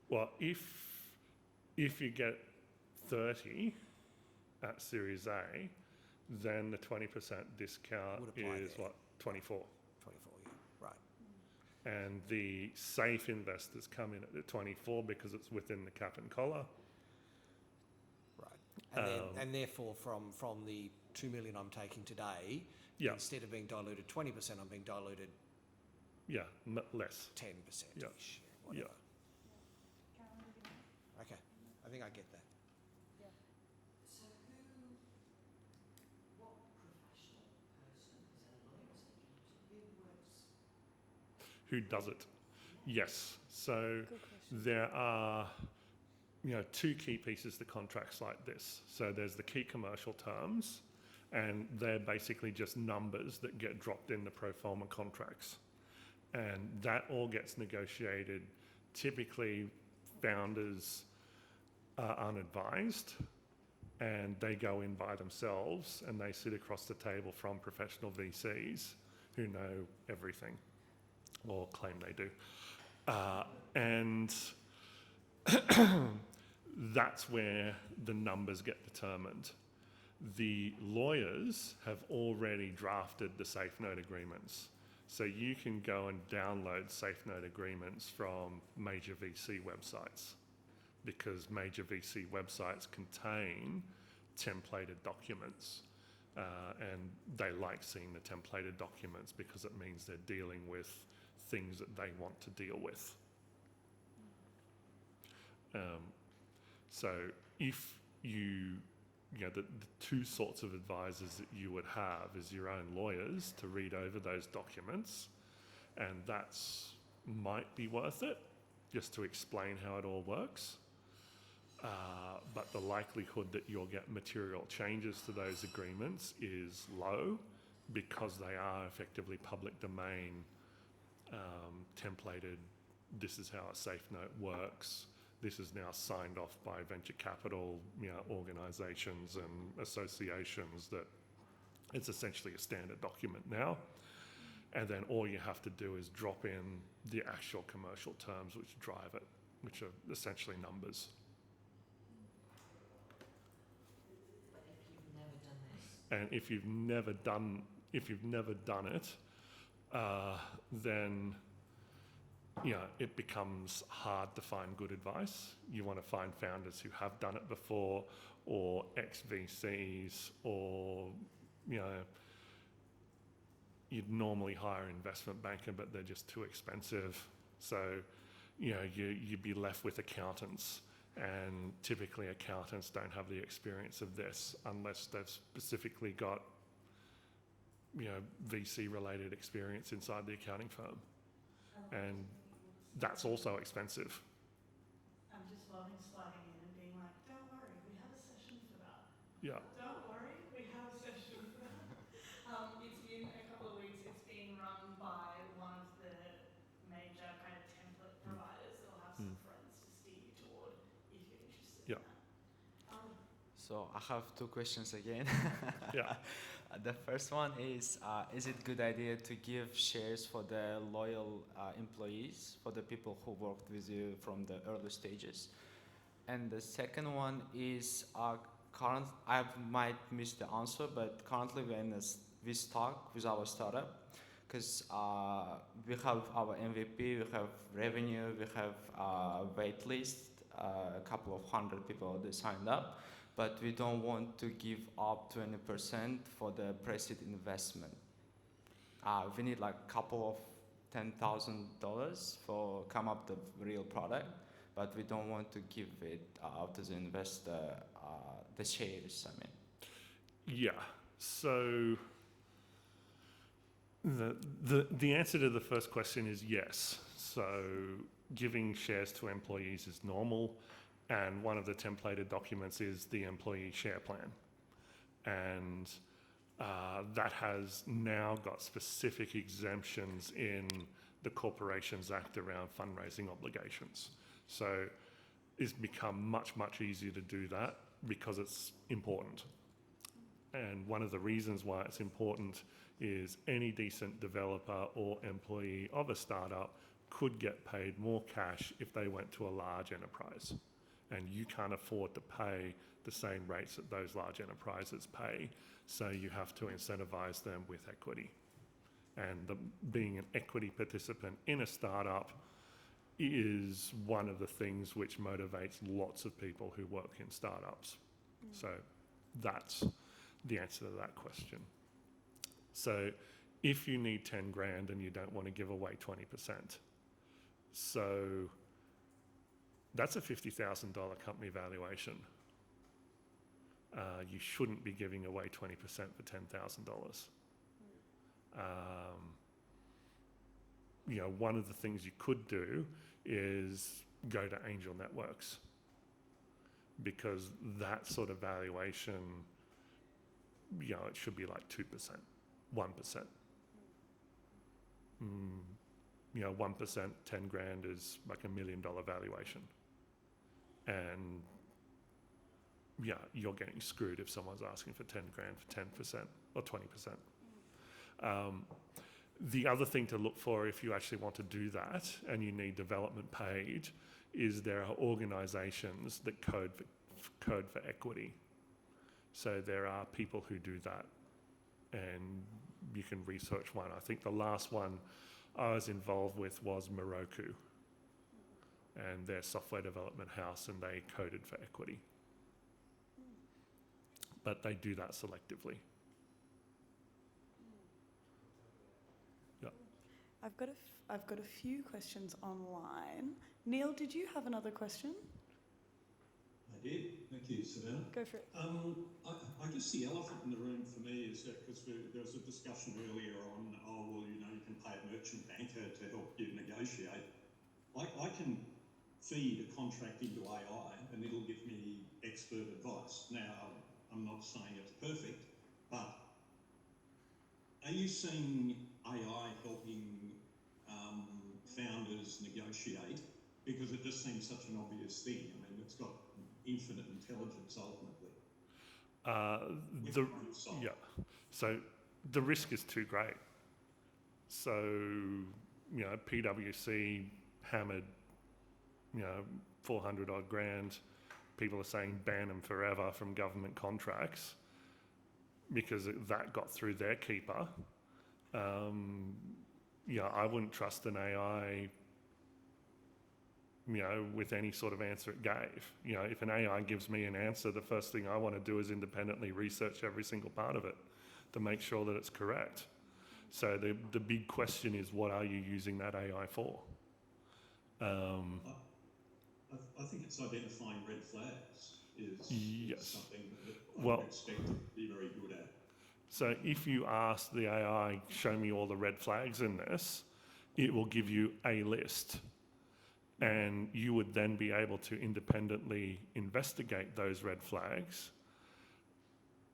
Well, if you get 30 at Series A, then the 20% discount Would apply is there. what, 24. 24, yeah, right. And the safe investors come in at the 24 because it's within the cap and collar. Right. And therefore, from the 2 million I'm taking today, Yeah. instead of being diluted 20%, I'm being diluted Yeah, less. 10%. Yeah. Whatever. Karen, did you know? Okay, I think I get that. So what professional person, is that a lawyer, is that an accountant, who works? Who does it? Yes. So Good question. there are, two key pieces to contracts like this. So there's the key commercial terms, and they're basically just numbers that get dropped in the pro forma contracts. And that all gets negotiated. Typically, founders are unadvised, and they go in by themselves, and they sit across the table from professional VCs who know everything, or claim they do. And that's where the numbers get determined. The lawyers have already drafted the safe note agreements. So you can go and download safe note agreements from major VC websites, because major VC websites contain templated documents. And they like seeing the templated documents because it means they're dealing with things that they want to deal with. So if the two sorts of advisors that you would have is your own lawyers to read over those documents, and that's might be worth it just to explain how it all works. But the likelihood that you'll get material changes to those agreements is low, because they are effectively public domain, templated. This is how a safe note works. This is now signed off by venture capital, organisations and associations. That it's essentially a standard document now. And then all you have to do is drop in the actual commercial terms which drive it, which are essentially numbers. But if you And if you've never done it, then it becomes hard to find good advice. You want to find founders who have done it before, or ex-VCs, or you'd normally hire an investment banker, but they're just too expensive. So, you'd be left with accountants, and typically accountants don't have the experience of this unless they've specifically got, VC-related experience inside the accounting firm. And that's also expensive. I'm just loving sliding in and being like, don't worry, we have a session for that. Yeah. Don't worry, we have a session for that. It's in a couple of weeks. It's being run by one of the major kind of template providers that'll have some friends to steer you toward if you're interested in that. So I have two questions again. Yeah. The first one is it a good idea to give shares for the loyal employees, for the people who worked with you from the early stages? And the second one is, I might miss the answer, but currently we stuck with our startup because we have our MVP, we have revenue, we have wait list, a couple of hundred people already signed up. But we don't want to give up 20% for the pre-seed investment. We need like a couple of $10,000 for come up the real product, but we don't want to give it out to the investor the shares. Yeah. So the answer to the first question is yes. So giving shares to employees is normal. And one of the templated documents is the employee share plan. And that has now got specific exemptions in the Corporations Act around fundraising obligations. So it's become much, much easier to do that because it's important. And one of the reasons why it's important is any decent developer or employee of a startup could get paid more cash if they went to a large enterprise. And you can't afford to pay the same rates that those large enterprises pay, so you have to incentivize them with equity. And being an equity participant in a startup is one of the things which motivates lots of people who work in startups. So that's the answer to that question. So if you need 10 grand and you don't want to give away 20%, so that's a $50,000 company valuation. You shouldn't be giving away 20% for $10,000. One of the things you could do is go to angel networks, because that sort of valuation, it should be like 2%, 1%. 1%, 10 grand is like $1 million valuation. And you're getting screwed if someone's asking for 10 grand for 10% or 20%. The other thing to look for if you actually want to do that and you need development paid is there are organizations that code for equity. So there are people who do that, and you can research one. I think the last one I was involved with was Moroku, and their software development house, and they coded for equity. But they do that selectively. Yeah. I've got a few questions online. Neil, did you have another question? I did. Thank you, Savannah. Go for it. I guess the elephant in the room for me is that because there was a discussion earlier on, you can pay a merchant banker to help you negotiate. I can feed a contract into AI and it'll give me expert advice. Now, I'm not saying it's perfect, but are you seeing AI helping founders negotiate? Because it just seems such an obvious thing. I mean, it's got infinite intelligence ultimately. So the risk is too great. So, PwC hammered, 400 odd grand. People are saying ban them forever from government contracts. because that got through their keeper. I wouldn't trust an AI, with any sort of answer it gave. If an AI gives me an answer, the first thing I want to do is independently research every single part of it to make sure that it's correct. So the big question is, what are you using that AI for? I think it's identifying red flags is Yes. something that I Well- would expect it to be very good at. So if you ask the AI, show me all the red flags in this, it will give you a list. And you would then be able to independently investigate those red flags,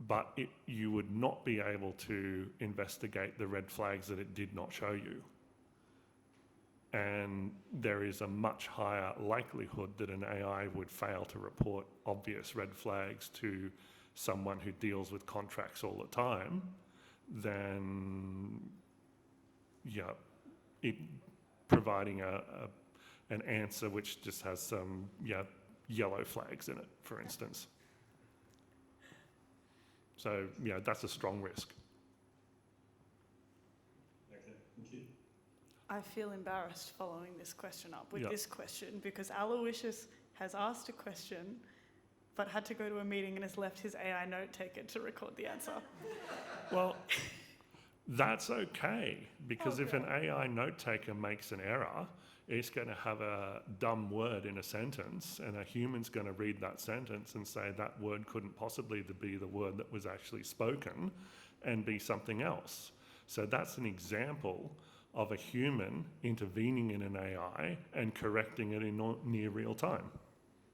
but you would not be able to investigate the red flags that it did not show you. And there is a much higher likelihood that an AI would fail to report obvious red flags to someone who deals with contracts all the time than it providing an answer which just has some yellow flags in it, for instance. So that's a strong risk. Okay, thank you. I feel embarrassed following this question up with Yeah. this question because Aloysius has asked a question but had to go to a meeting and has left his AI note taker to record the answer. Well, that's okay, because Oh, if an AI note taker makes an error, it's going to have a dumb word in a sentence, and a human's going to read that sentence and say that word couldn't possibly be the word that was actually spoken and be something else. So that's an example of a human intervening in an AI and correcting it in near real time,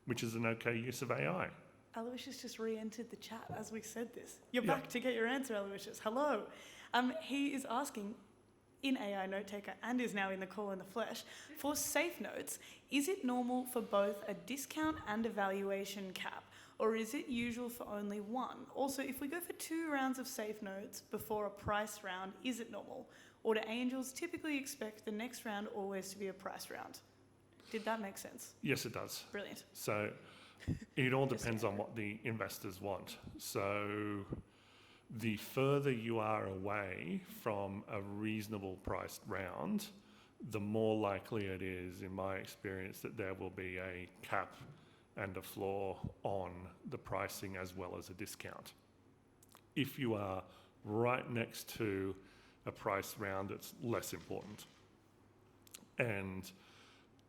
which is an okay use of AI. Aloysius just re-entered the chat as we said this. You're Yeah. back to get your answer, Aloysius. Hello. He is asking, in AI Note Taker and is now in the call in the flesh, for safe notes, is it normal for both a discount and a valuation cap, or is it usual for only one? Also, if we go for 2 rounds of safe notes before a price round, is it normal? Or do angels typically expect the next round always to be a price round? Did that make sense? Yes, it does. Brilliant. So it all depends on what the investors want. So the further you are away from a reasonable priced round, the more likely it is, in my experience, that there will be a cap and a floor on the pricing as well as a discount. If you are right next to a price round, it's less important. And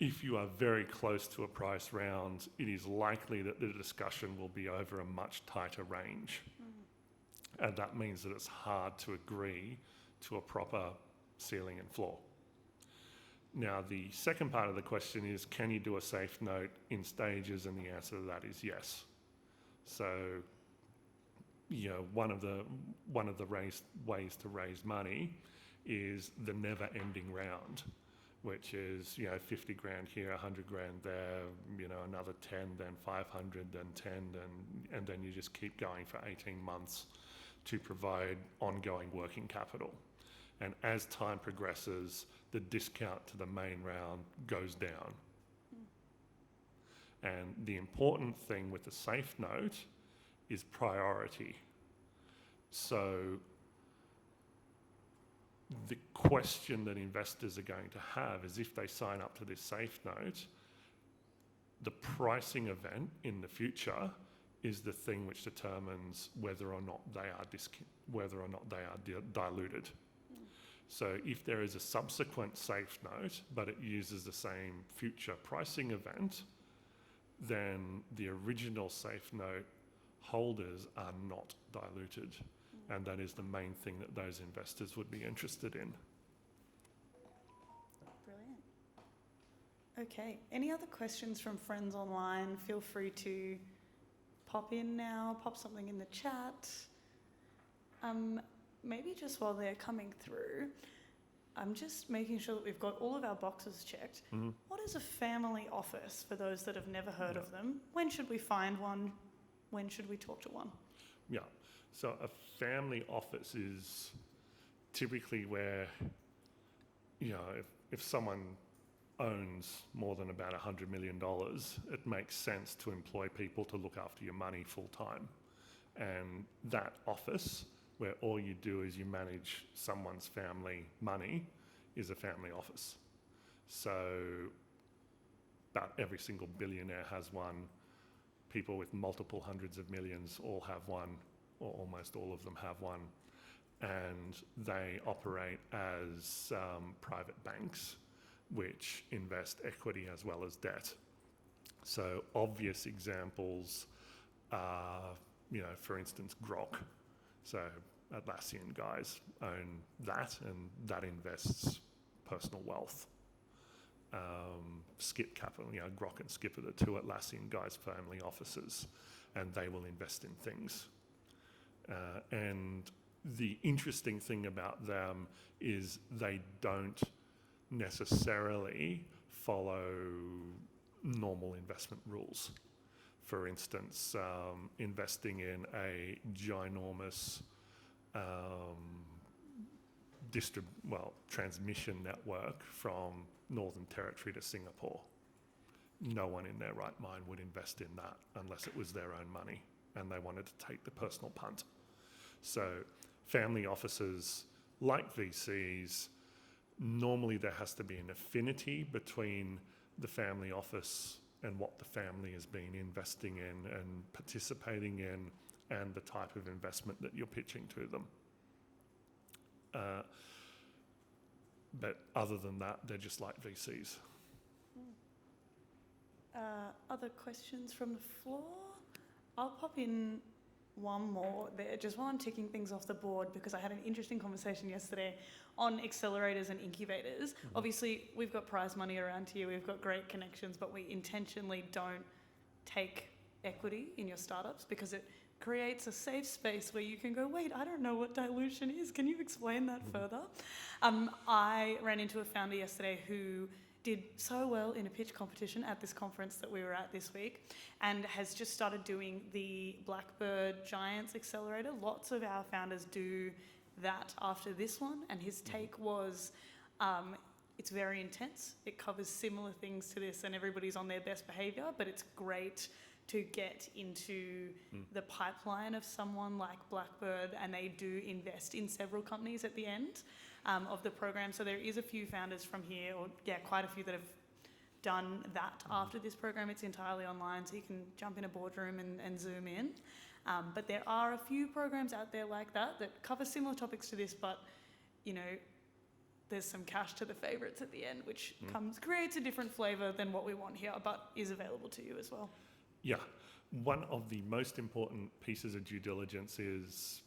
if you are very close to a price round, it is likely that the discussion will be over a much tighter range. And that means that it's hard to agree to a proper ceiling and floor. Now, the second part of the question is, can you do a safe note in stages? And the answer to that is yes. So, one of the ways to raise money is the never-ending round, which is 50 grand here, 100 grand there, another 10, then 500, then 10, and then you just keep going for 18 months to provide ongoing working capital. And as time progresses, the discount to the main round goes down. And the important thing with the safe note is priority. So the question that investors are going to have is, if they sign up to this safe note, the pricing event in the future is the thing which determines whether or not they are diluted. So if there is a subsequent safe note, but it uses the same future pricing event, then the original safe note holders are not diluted. And that is the main thing that those investors would be interested in. Brilliant. Okay, any other questions from friends online? Feel free to pop in now, pop something in the chat. Maybe just while they're coming through, I'm just making sure that we've got all of our boxes checked. Mm-hmm. What is a family office for those that have never heard of them? When should we find one? When should we talk to one? Yeah, so a family office is typically where, if someone owns more than about $100 million, it makes sense to employ people to look after your money full time. And that office where all you do is you manage someone's family money, is a family office. So about every single billionaire has one. People with multiple hundreds of millions all have one, or almost all of them have one. And they operate as private banks, which invest equity as well as debt. So obvious examples are, for instance, Grok. So Atlassian guys own that, and that invests personal wealth. Skip Capital, Grok and Skip are the two Atlassian guys' family offices, and they will invest in things. And the interesting thing about them is they don't necessarily follow normal investment rules. For instance, investing in a ginormous transmission network from Northern Territory to Singapore. No one in their right mind would invest in that unless it was their own money and they wanted to take the personal punt. So family offices, like VCs, normally there has to be an affinity between the family office and what the family has been investing in and participating in, and the type of investment that you're pitching to them. But other than that, they're just like VCs. Other questions from the floor? I'll pop in one more there, just while I'm ticking things off the board, because I had an interesting conversation yesterday on accelerators and incubators. Mm-hmm. Obviously, we've got prize money around here, we've got great connections, but we intentionally don't take equity in your startups because it creates a safe space where you can go, wait, I don't know what dilution is. Can you explain that further? I ran into a founder yesterday who did so well in a pitch competition at this conference that we were at this week, and has just started doing the Blackbird Giants Accelerator. Lots of our founders do that after this one, and his take was, it's very intense. It covers similar things to this, and everybody's on their best behaviour, but it's great to get into the pipeline of someone like Blackbird, and they do invest in several companies at the end of the program. So there is a few founders from here, quite a few that have done that after this program. It's entirely online, so you can jump in a boardroom and Zoom in. But there are a few programs out there like that cover similar topics to this, but there's some cash to the favourites at the end, which creates a different flavour than what we want here, but is available to you as well. Yeah, one of the most important pieces of due diligence is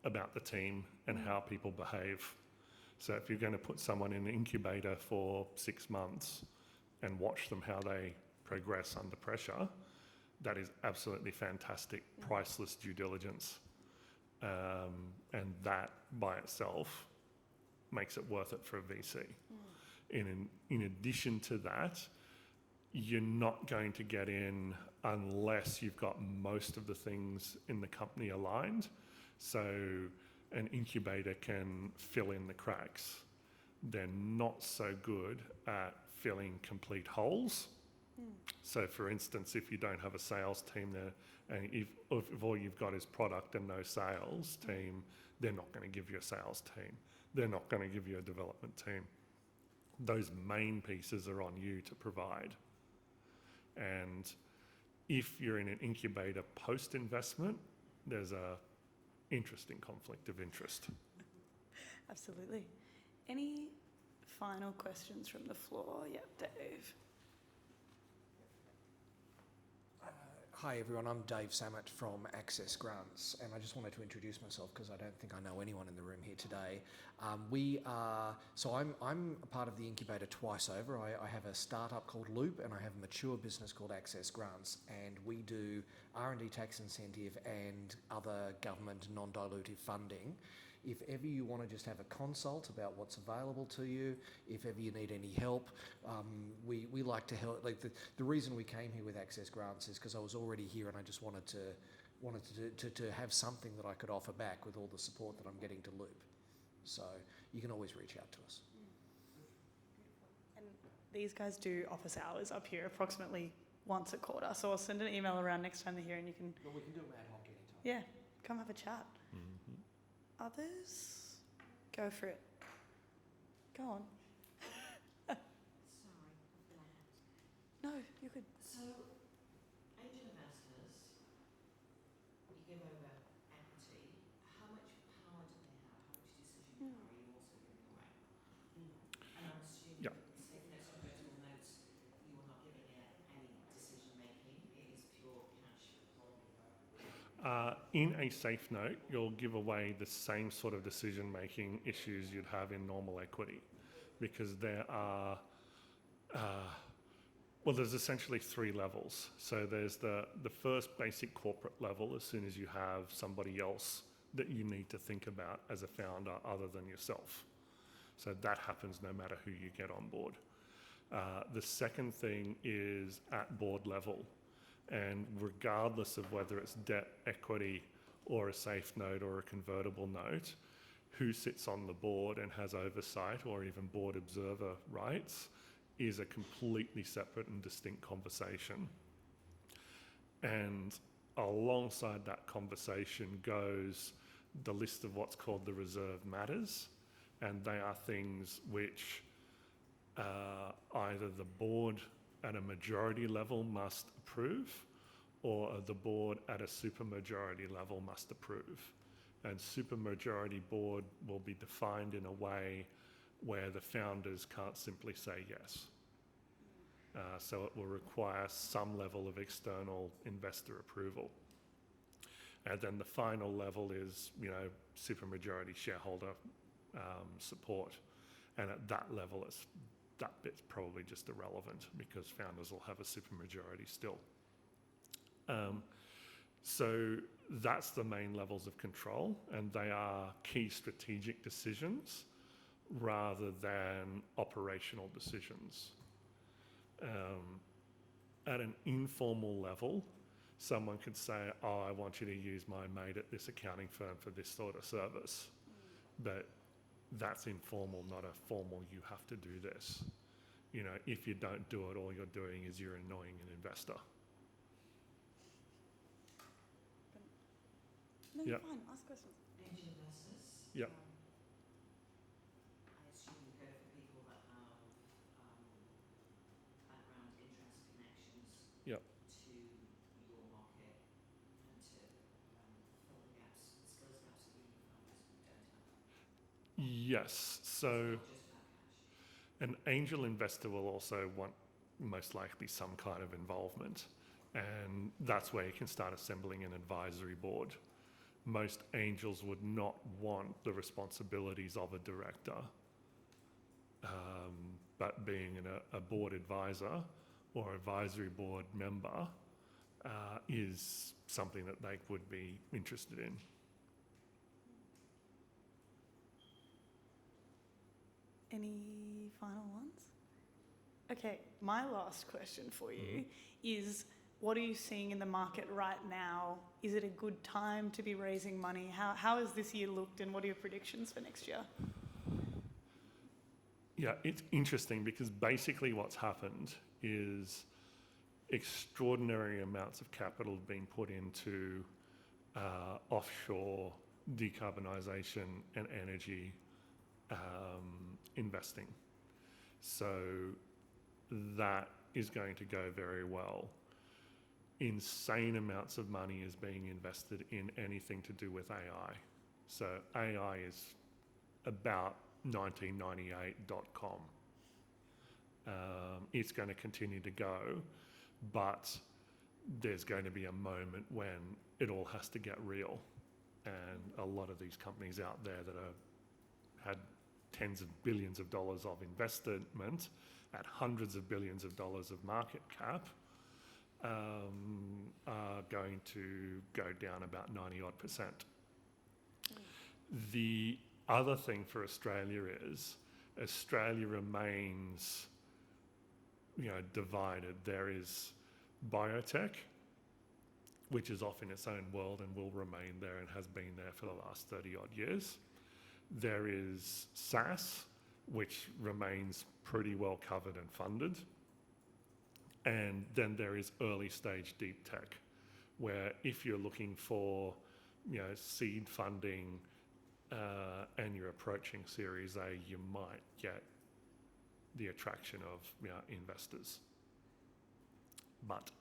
about the team and how people behave. So if you're going to put someone in an incubator for 6 months and watch them how they progress under pressure, that is absolutely fantastic, priceless due diligence. And that by itself makes it worth it for a VC. In addition to that, you're not going to get in unless you've got most of the things in the company aligned. So an incubator can fill in the cracks. They're not so good at filling complete holes. So for instance, if you don't have a sales team there, and if all you've got is product and no sales team, they're not going to give you a sales team. They're not going to give you a development team. Those main pieces are on you to provide. And if you're in an incubator post-investment, there's a interesting conflict of interest. Absolutely. Any final questions from the floor? Yeah, Dave. Hi everyone, I'm Dave Samet from Access Grants, and I just wanted to introduce myself because I don't think I know anyone in the room here today. I'm a part of the incubator twice over. I have a startup called Loop, and I have a mature business called Access Grants, and we do R&D tax incentive and other government non-dilutive funding. If ever you want to just have a consult about what's available to you, if ever you need any help, we like to help. Like the reason we came here with Access Grants is because I was already here and I just wanted to have something that I could offer back with all the support that I'm getting to Loop. So you can always reach out to us. And these guys do office hours up here approximately once a quarter. So I'll send an email around next time they're here and you can... Well, we can do them ad hoc anytime. Yeah, come have a chat. others? Go for it. Go on. Sorry, I feel like that. No, you could. So, angel investors, you give over equity. How much power do they have? How much decision power are you also giving away? And I'm assuming Yeah. that safe notes and convertible notes, you are not giving it any decision making. It is pure cash holding. In a safe note, you'll give away the same sort of decision-making issues you'd have in normal equity, because there are, well, there's essentially 3 levels. So there's the first basic corporate level, as soon as you have somebody else that you need to think about as a founder other than yourself. So that happens no matter who you get on board. The second thing is at board level. And regardless of whether it's debt, equity, or a safe note or a convertible note, who sits on the board and has oversight or even board observer rights is a completely separate and distinct conversation. And alongside that conversation goes the list of what's called the reserve matters, and they are things which either the board at a majority level must approve, or the board at a supermajority level must approve. And supermajority board will be defined in a way where the founders can't simply say yes. So it will require some level of external investor approval. And then the final level is, supermajority shareholder support. And at that level, that bit's probably just irrelevant because founders will have a supermajority still. So that's the main levels of control, and they are key strategic decisions rather than operational decisions. At an informal level, someone could say, oh, I want you to use my mate at this accounting firm for this sort of service. But that's informal, not a formal, you have to do this. If you don't do it, all you're doing is you're annoying an investor. No, Yeah. you're fine. Ask questions. Angel investors. Yeah. I assume you go for people that have background, interest, connections Yeah. to your market and to fill the gaps, skills gaps that you founders don't have. Yes. So It's not just about cash. an angel investor will also want most likely some kind of involvement, and that's where you can start assembling an advisory board. Most angels would not want the responsibilities of a director, but being a board advisor or advisory board member is something that they would be interested in. Any final ones? Okay, my last question for you is, what are you seeing in the market right now? Is it a good time to be raising money? How has this year looked, and what are your predictions for next year? Yeah, it's interesting because basically what's happened is extraordinary amounts of capital have been put into offshore decarbonisation and energy investing. So that is going to go very well. Insane amounts of money is being invested in anything to do with AI. So AI is about 1998.com. It's going to continue to go, but there's going to be a moment when it all has to get real. And a lot of these companies out there that had tens of billions of dollars of investment at hundreds of billions of dollars of market cap are going to go down about 90-odd%. The other thing for Australia is Australia remains, divided. There is biotech, which is off in its own world and will remain there and has been there for the last 30-odd years. There is SaaS, which remains pretty well covered and funded. And then there is early stage deep tech, where if you're looking for, seed funding and you're approaching Series A, you might get the attraction of investors. But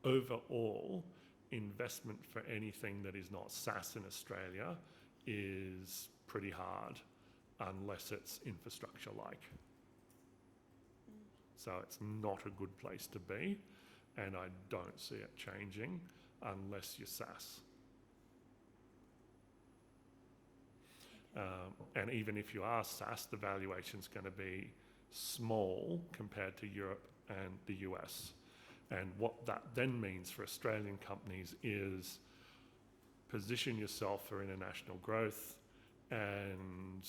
overall, investment for anything that is not SaaS in Australia is pretty hard unless it's infrastructure-like. So it's not a good place to be, and I don't see it changing unless you're SaaS. And even if you are SaaS, the valuation's going to be small compared to Europe and the US. And what that then means for Australian companies is position yourself for international growth and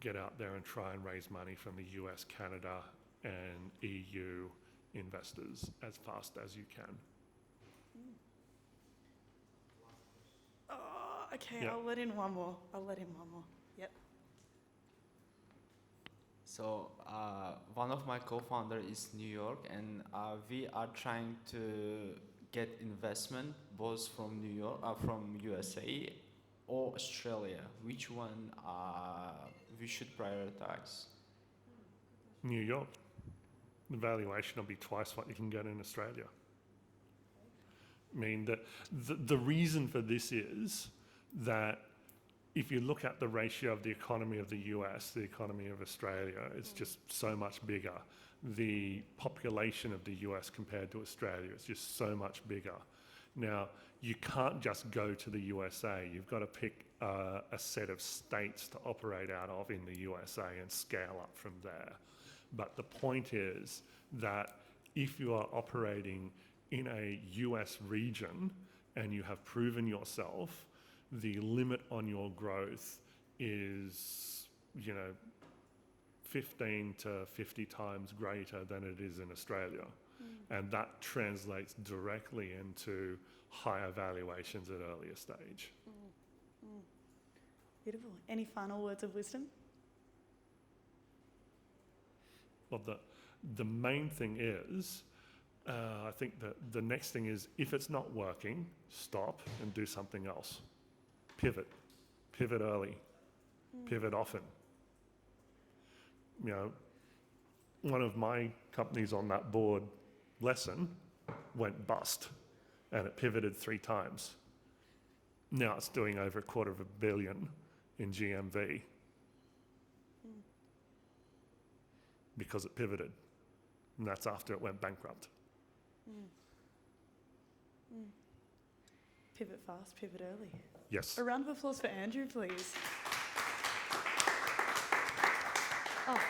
get out there and try and raise money from the US, Canada, and EU investors as fast as you can. Oh, okay, Yep. I'll let in one more. Yep. So one of my co-founders is New York, and we are trying to get investment both from New York, from USA or Australia. Which one we should prioritize? New York, the valuation will be twice what you can get in Australia. I mean, the reason for this is that if you look at the ratio of the economy of the US, the economy of Australia, it's just so much bigger. The population of the US compared to Australia is just so much bigger. Now, you can't just go to the USA. You've got to pick a set of states to operate out of in the USA and scale up from there. But the point is that if you are operating in a US region and you have proven yourself, the limit on your growth is, 15 to 50 times greater than it is in Australia. And that translates directly into higher valuations at earlier stage. Beautiful. Any final words of wisdom? Well, the main thing is, I think that the next thing is, if it's not working, stop and do something else. Pivot early, pivot often. One of my companies on that board, Lesson, went bust, and it pivoted 3 times. Now it's doing over $250 million in GMV because it pivoted, and that's after it went bankrupt. Pivot fast, pivot early. Yes. A round of applause for Andrew, please. Oh,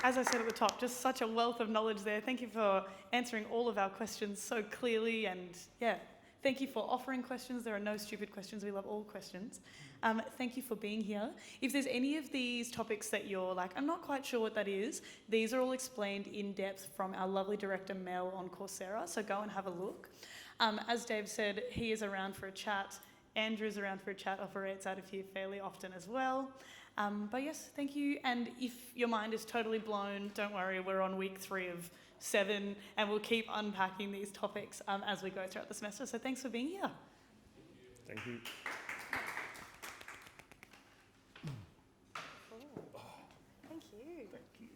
as I said at the top, just such a wealth of knowledge there. Thank you for answering all of our questions so clearly, and thank you for offering questions. There are no stupid questions. We love all questions. Thank you for being here. If there's any of these topics that you're like, I'm not quite sure what that is, these are all explained in depth from our lovely director, Mel, on Coursera, so go and have a look. As Dave said, he is around for a chat. Andrew's around for a chat, operates out of here fairly often as well. But yes, thank you. And if your mind is totally blown, don't worry, we're on week 3 of 7, and we'll keep unpacking these topics as we go throughout the semester. So thanks for being here. Thank you. Thank you. Thank you.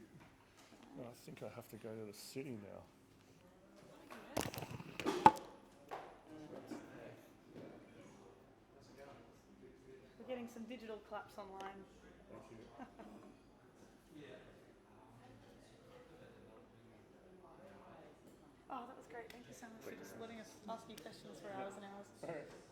I think I have to go to the city now. We're getting some digital claps online. Thank you. Oh, that was great. Thank you so much for just letting us ask you questions for hours and hours. All right.